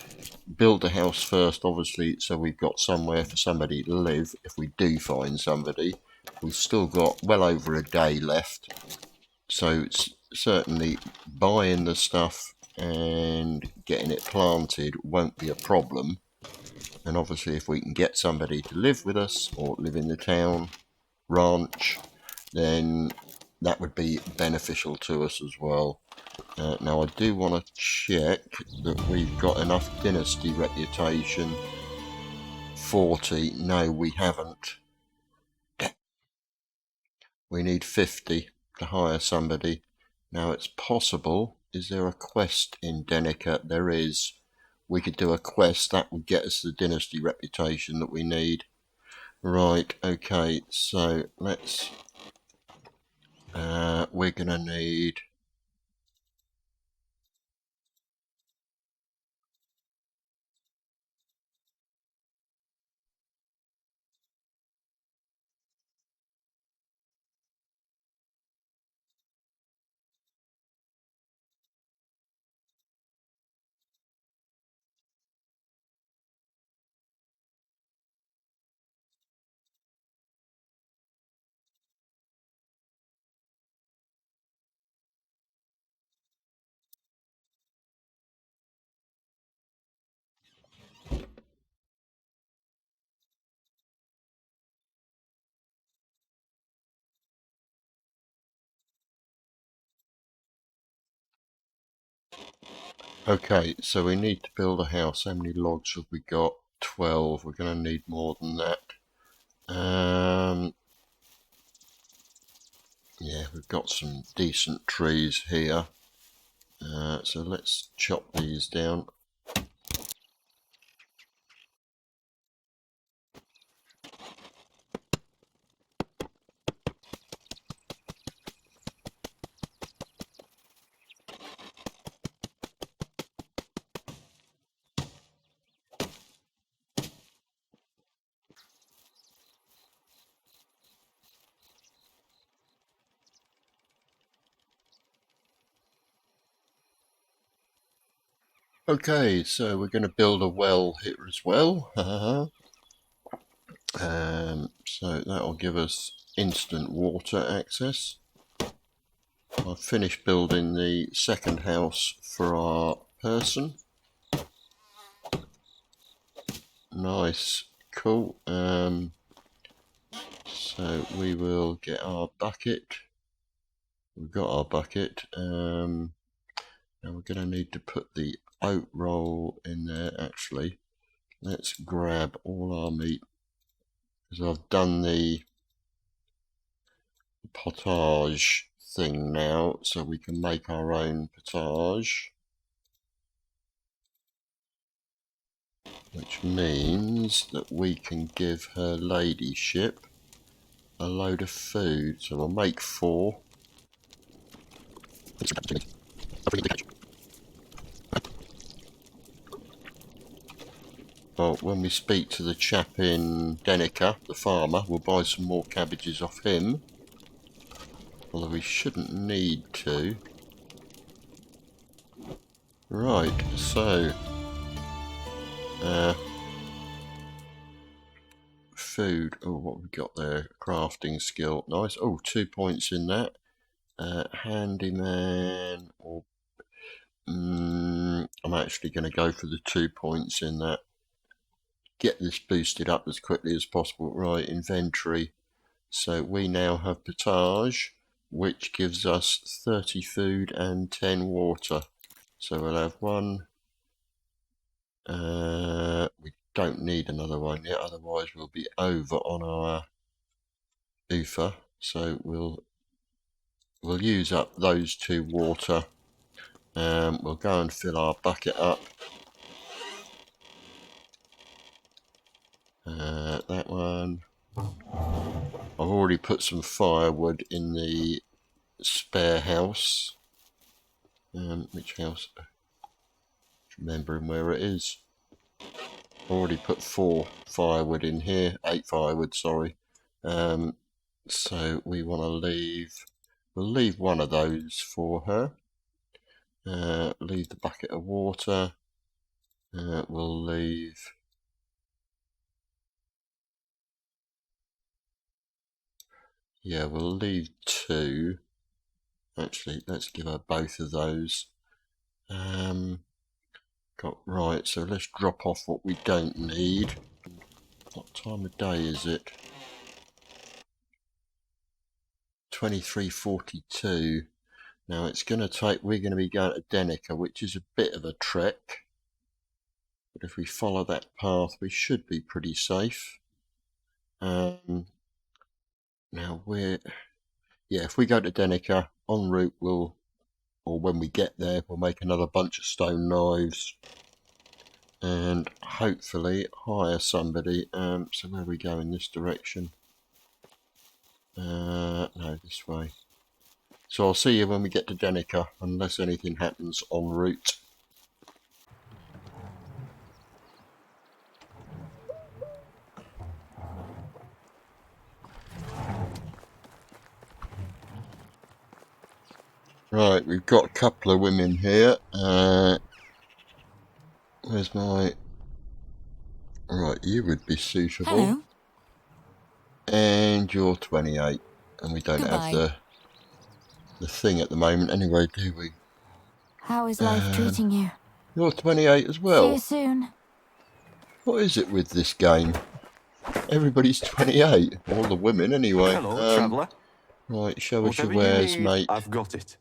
build the house first, obviously, so we've got somewhere for somebody to live if we do find somebody. We've still got well over a day left, so it's certainly buying the stuff and getting it planted won't be a problem. And obviously if we can get somebody to live with us or live in the town, ranch, then that would be beneficial to us as well. Now I do want to check that we've got enough dynasty reputation. 40, no we haven't. We need 50 to hire somebody. Now it's possible, is there a quest in Denica? There is. We could do a quest that would get us the dynasty reputation that we need. Right, okay, so let's we're gonna need okay, so we need to build a house. How many logs have we got? 12. We're gonna need more than that. Yeah, we've got some decent trees here. So let's chop these down. Okay, so we're going to build a well here as well. So that'll give us instant water access. I've finished building the second house for our person. Nice, cool. So we will get our bucket. We've got our bucket. Now we're going to need to put the oat roll in there. Actually, let's grab all our meat because I've done the potage thing now, so we can make our own potage, which means that we can give her ladyship a load of food. So we'll make 4. Well, when we speak to the chap in Denica, the farmer, we'll buy some more cabbages off him. Although we shouldn't need to. Right, so food. Oh, what we got there? Crafting skill. Nice. Oh, 2 points in that. Handyman. Or I'm actually going to go for the 2 points in that. Get this boosted up as quickly as possible. Right, inventory. So we now have potage, which gives us 30 food and 10 water. So we'll have 1, We don't need another one yet, otherwise we'll be over on our UFA. So we'll use up those 2 water. We'll go and fill our bucket up. That one. I've already put some firewood in the spare house. Which house? Remembering where it is. Already put 4 firewood in here. 8 firewood, sorry. So we want to leave. We'll leave one of those for her. Leave the bucket of water. We'll leave. Yeah, we'll leave 2. Actually, let's give her both of those. Right, so let's drop off what we don't need. What time of day is it? 23:42. Now it's going to take, we're going to be going to Denica, which is a bit of a trek. But if we follow that path, we should be pretty safe. Now if we go to Denica, en route or when we get there, we'll make another bunch of stone knives. And hopefully hire somebody. So where are we going? This direction? No, this way. So I'll see you when we get to Denica, unless anything happens en route. Right, we've got a couple of women here. Where's my... Right, you would be suitable. Hello. And you're 28. And we don't Goodbye. have the thing at the moment anyway, do we? How is life treating you? You're 28 as See well. you soon. What is it with this game? Everybody's 28. All the women anyway. Hello, traveller. Right, show us your Whatever you wares, need, mate. I've got it.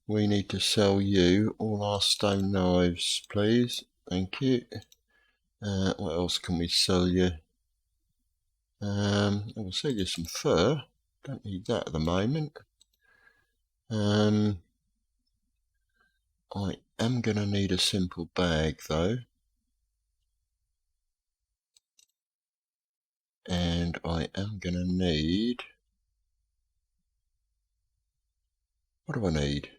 We need to sell you all our stone knives, please. Thank you. What else can we sell you? We'll sell you some fur. Don't need that at the moment. I am going to need a simple bag though. And I am going to need... What do I need?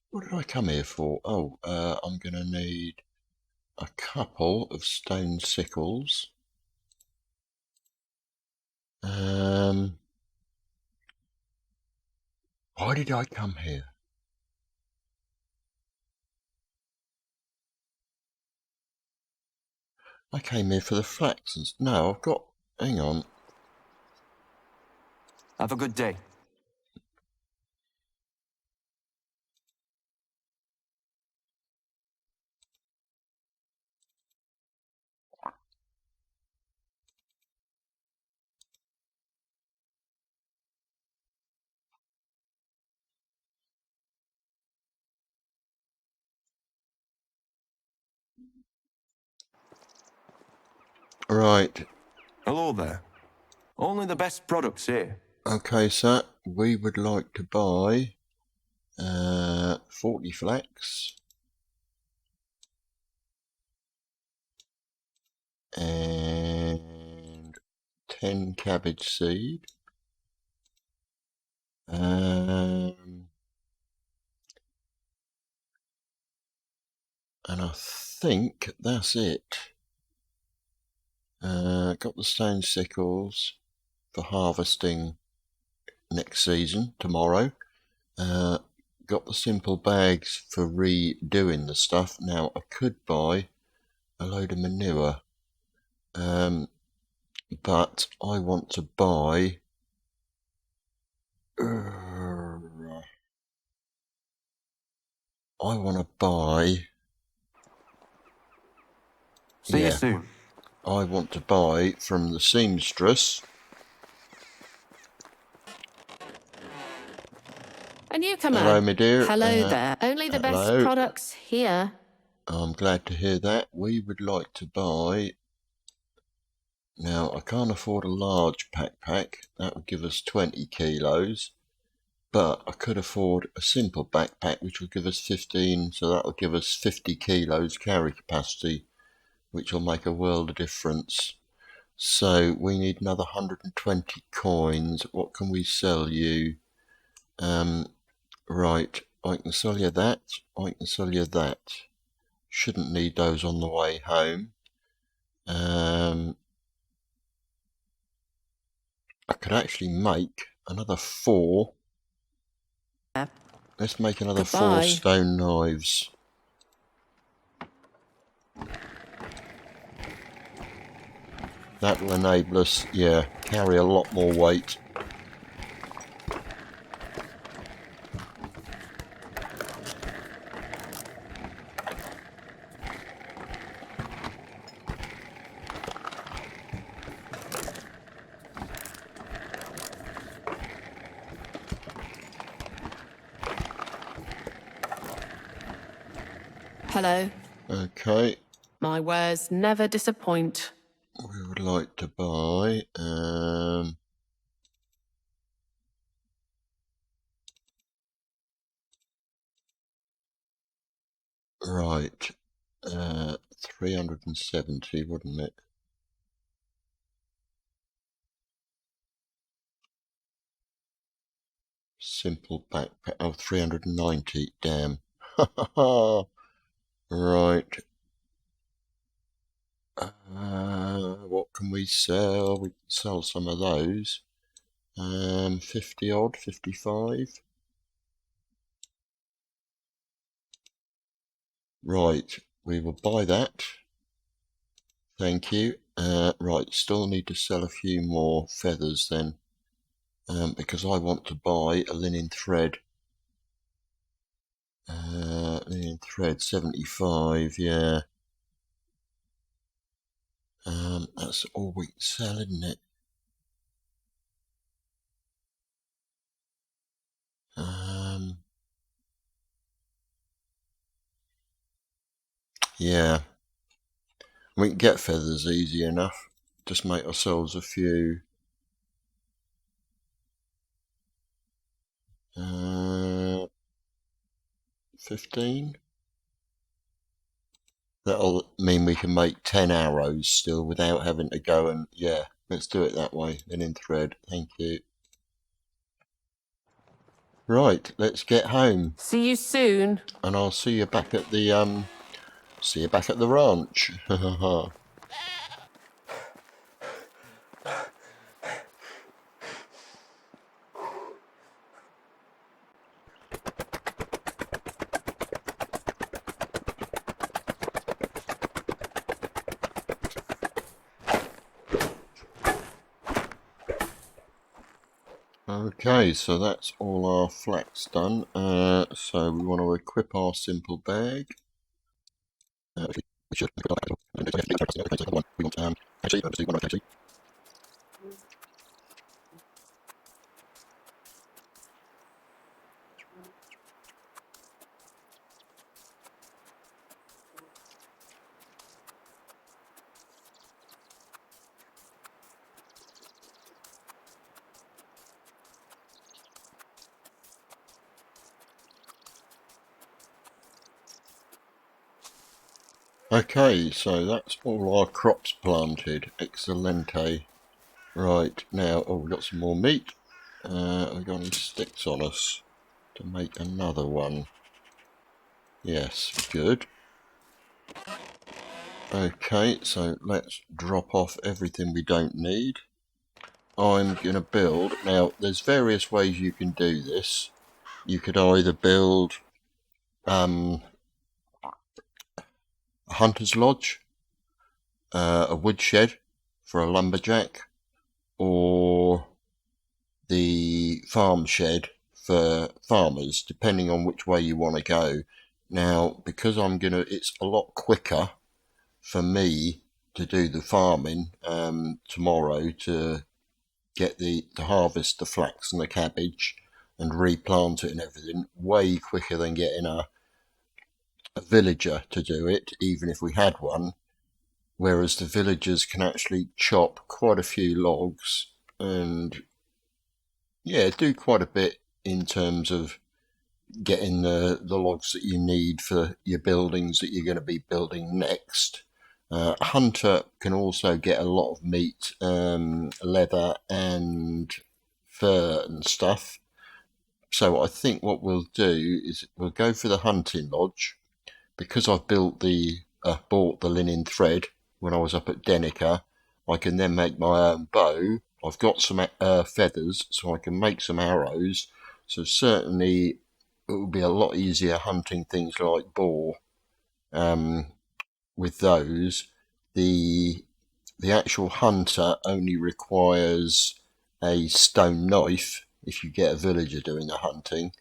What did I come here for? Oh, I'm going to need a couple of stone sickles. Why did I come here? I came here for the flax. No, I've got... Hang on. Have a good day. Right. Hello there. Only the best products here. Okay, sir. We would like to buy 40 flax and 10 cabbage seed. And I think that's it. Got the stone sickles for harvesting next season, tomorrow. Got the simple bags for redoing the stuff. Now, I could buy a load of manure, but I want to buy... I want to buy... See you soon. I want to buy from the seamstress. A new come Hello, out. my dear. Hello there. Only the best hello. products here. I'm glad to hear that. We would like to buy... Now, I can't afford a large backpack. That would give us 20 kilos. But I could afford a simple backpack, which will give us 15. So that will give us 50 kilos carry capacity, which will make a world of difference. So we need another 120 coins. What can we sell you? Right, I can sell you that. I can sell you that. Shouldn't need those on the way home. I could actually make another 4. Let's make another 4 stone knives. That will enable us, carry a lot more weight. Hello. Okay. My wares never disappoint. We would like to buy... Right, 370, wouldn't it? Simple backpack, oh, 390, damn. Right. What can we sell? We can sell some of those. 50 odd, 55. Right, we will buy that. Thank you. Right, still need to sell a few more feathers then, because I want to buy a linen thread. Linen thread, 75, yeah. That's all we can sell, isn't it? Yeah. We can get feathers easy enough. Just make ourselves a few. 15. That'll mean we can make 10 arrows still without having to go and, let's do it that way. Linen thread, thank you. Right, let's get home. See you soon. And I'll see you back at the, ranch. Okay, so that's all our flax done. So we want to equip our simple bag. We should. We want actually. Okay, so that's all our crops planted. Excelente. Right, now, we've got some more meat. We've got any sticks on us to make another one. Yes, good. Okay, so let's drop off everything we don't need. I'm going to build... Now, there's various ways you can do this. You could either build a hunter's lodge, a woodshed for a lumberjack, or the farm shed for farmers, depending on which way you want to go. Now, because it's a lot quicker for me to do the farming tomorrow to get to harvest the flax and the cabbage. and replant it and everything way quicker than getting a villager to do it, even if we had one. Whereas the villagers can actually chop quite a few logs and, yeah, do quite a bit in terms of getting the logs that you need for your buildings that you're going to be building next. A hunter can also get a lot of meat, leather and fur and stuff. So I think what we'll do is we'll go for the hunting lodge, because I've bought the linen thread when I was up at Denica. I can then make my own bow. I've got some feathers, so I can make some arrows. So certainly it will be a lot easier hunting things like boar with those. The actual hunter only requires a stone knife if you get a villager doing the hunting.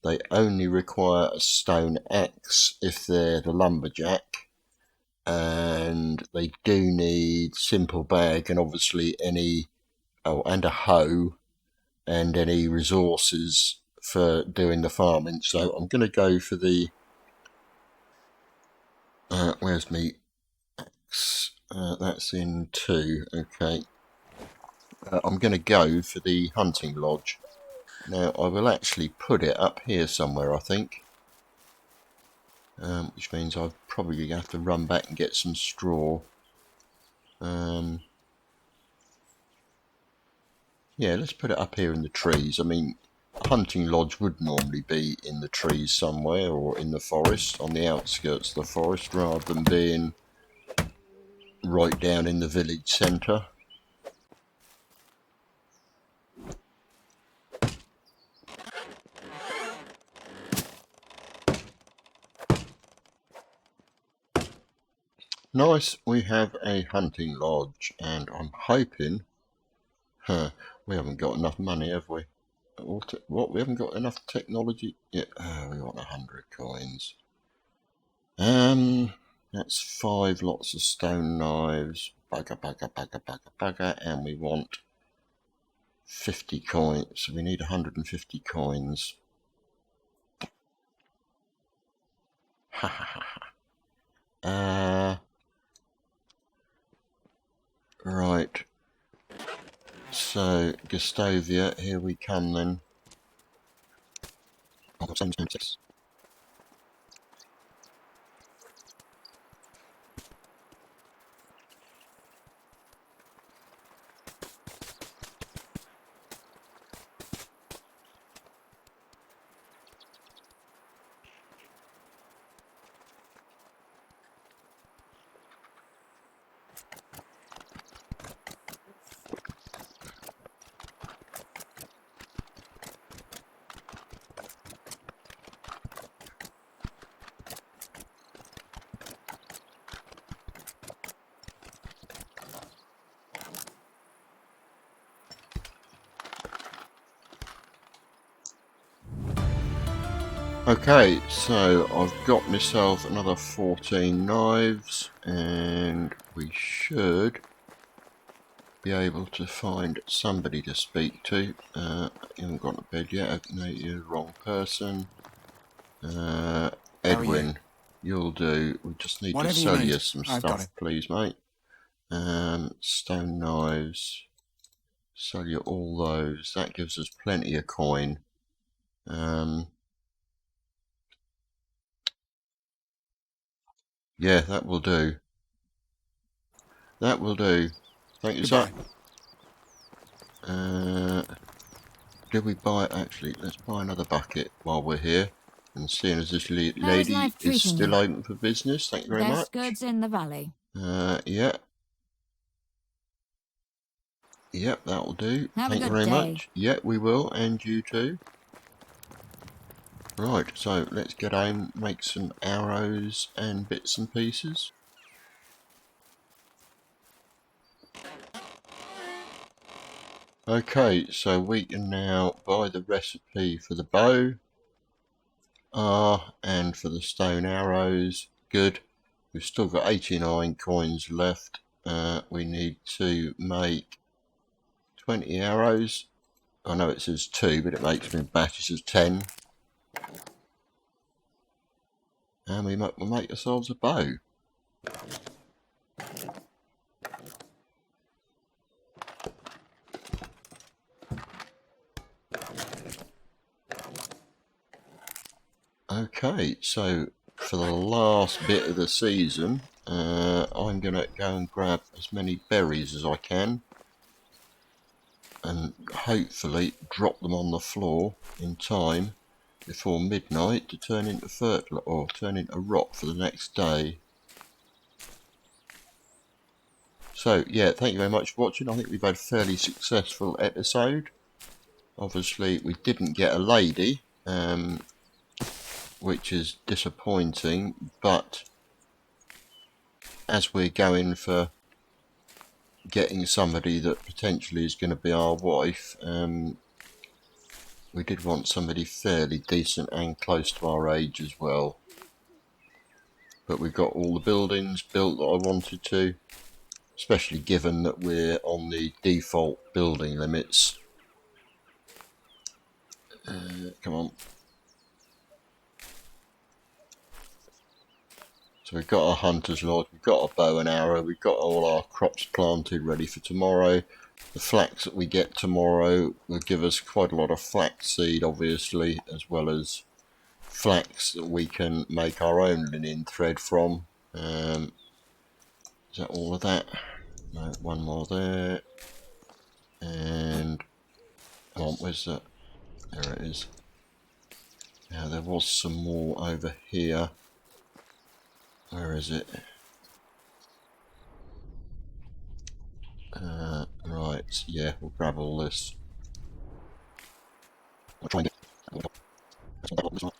They only require a stone axe if they're the lumberjack, and they do need simple bag and obviously and a hoe and any resources for doing the farming. So I'm going to go for the where's me axe? That's in 2. Okay, I'm going to go for the hunting lodge. Now I will actually put it up here somewhere, I think, which means I'll probably have to run back and get some straw. Yeah, let's put it up here in the trees. I mean, a hunting lodge would normally be in the trees somewhere or in the forest, on the outskirts of the forest, rather than being right down in the village centre. Nice, we have a hunting lodge, and I'm hoping... we haven't got enough money, have we? What? We haven't got enough technology? Yeah, we want 100 coins. That's 5 lots of stone knives. Bugger, and we want 50 coins. So we need 150 coins. Ha ha ha. Right. So, Gustavia, here we come then. Oh, 726. Okay, so I've got myself another 14 knives, and we should be able to find somebody to speak to. You haven't gone to bed yet. No, you're the wrong person. Edwin, you'll do. We just need to sell you some stuff, please, mate. Stone knives. Sell you all those. That gives us plenty of coin. Yeah, that will do. That will do. Thank you, sir. Did we buy... Actually, let's buy another bucket while we're here. And seeing as this lady is still open for business, thank you very much. Best goods in the valley. Yeah. Yep, that'll do. Have thank you very much. Yeah, we will, and you too. Right, so let's get home, make some arrows and bits and pieces. Okay, so we can now buy the recipe for the bow. And for the stone arrows. Good. We've still got 89 coins left. We need to make 20 arrows. I know it says 2, but it makes me bash. It says 10. And we'll make ourselves a bow. Okay, so for the last bit of the season, I'm going to go and grab as many berries as I can and hopefully drop them on the floor in time before midnight to turn into fertilizer or turn into rock for the next day. So yeah, thank you very much for watching. I think we've had a fairly successful episode. Obviously we didn't get a lady, which is disappointing, but as we're going for getting somebody that potentially is going to be our wife, we did want somebody fairly decent and close to our age as well. But we've got all the buildings built that I wanted to, especially given that we're on the default building limits. Come on. So we've got our hunter's lodge, we've got our bow and arrow, we've got all our crops planted ready for tomorrow. The flax that we get tomorrow will give us quite a lot of flax seed, obviously, as well as flax that we can make our own linen thread from. Is that all of that? No, one more there. And, come on, where's that? There it is. Now there was some more over here. Where is it? Right, yeah, we'll grab all this. I'll try and get this one.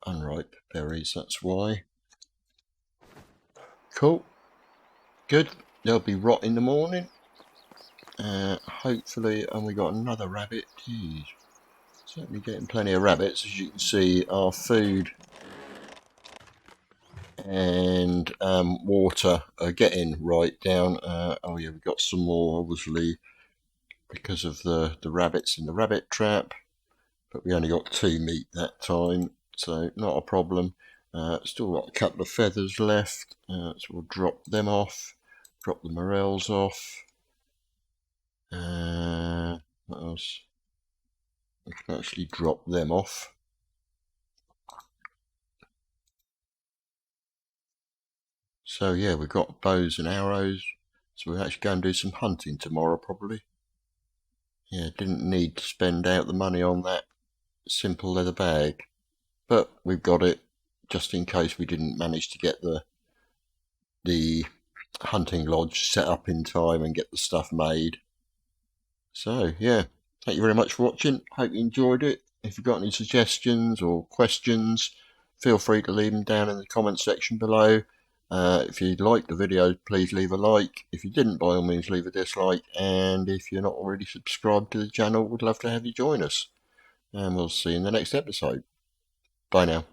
Unripe berries, that's why. Cool. Good. They'll be rot in the morning. Hopefully, and we got another rabbit. Jeez. Certainly getting plenty of rabbits. As you can see, our food and water are getting right down. Oh yeah, we've got some more, obviously, because of the rabbits in the rabbit trap. But we only got 2 meat that time, so not a problem. Still got a couple of feathers left, so we'll drop them off, drop the morels off. What else? We can actually drop them off. So yeah, we've got bows and arrows, so we'll actually go and do some hunting tomorrow probably. Yeah, didn't need to spend out the money on that simple leather bag, but we've got it just in case we didn't manage to get the hunting lodge set up in time and get the stuff made. So yeah, thank you very much for watching. Hope you enjoyed it. If you've got any suggestions or questions, feel free to leave them down in the comment section below. If you liked the video, please leave a like. If you didn't, by all means leave a dislike, and if you're not already subscribed to the channel, we'd love to have you join us, and we'll see you in the next episode. Bye now.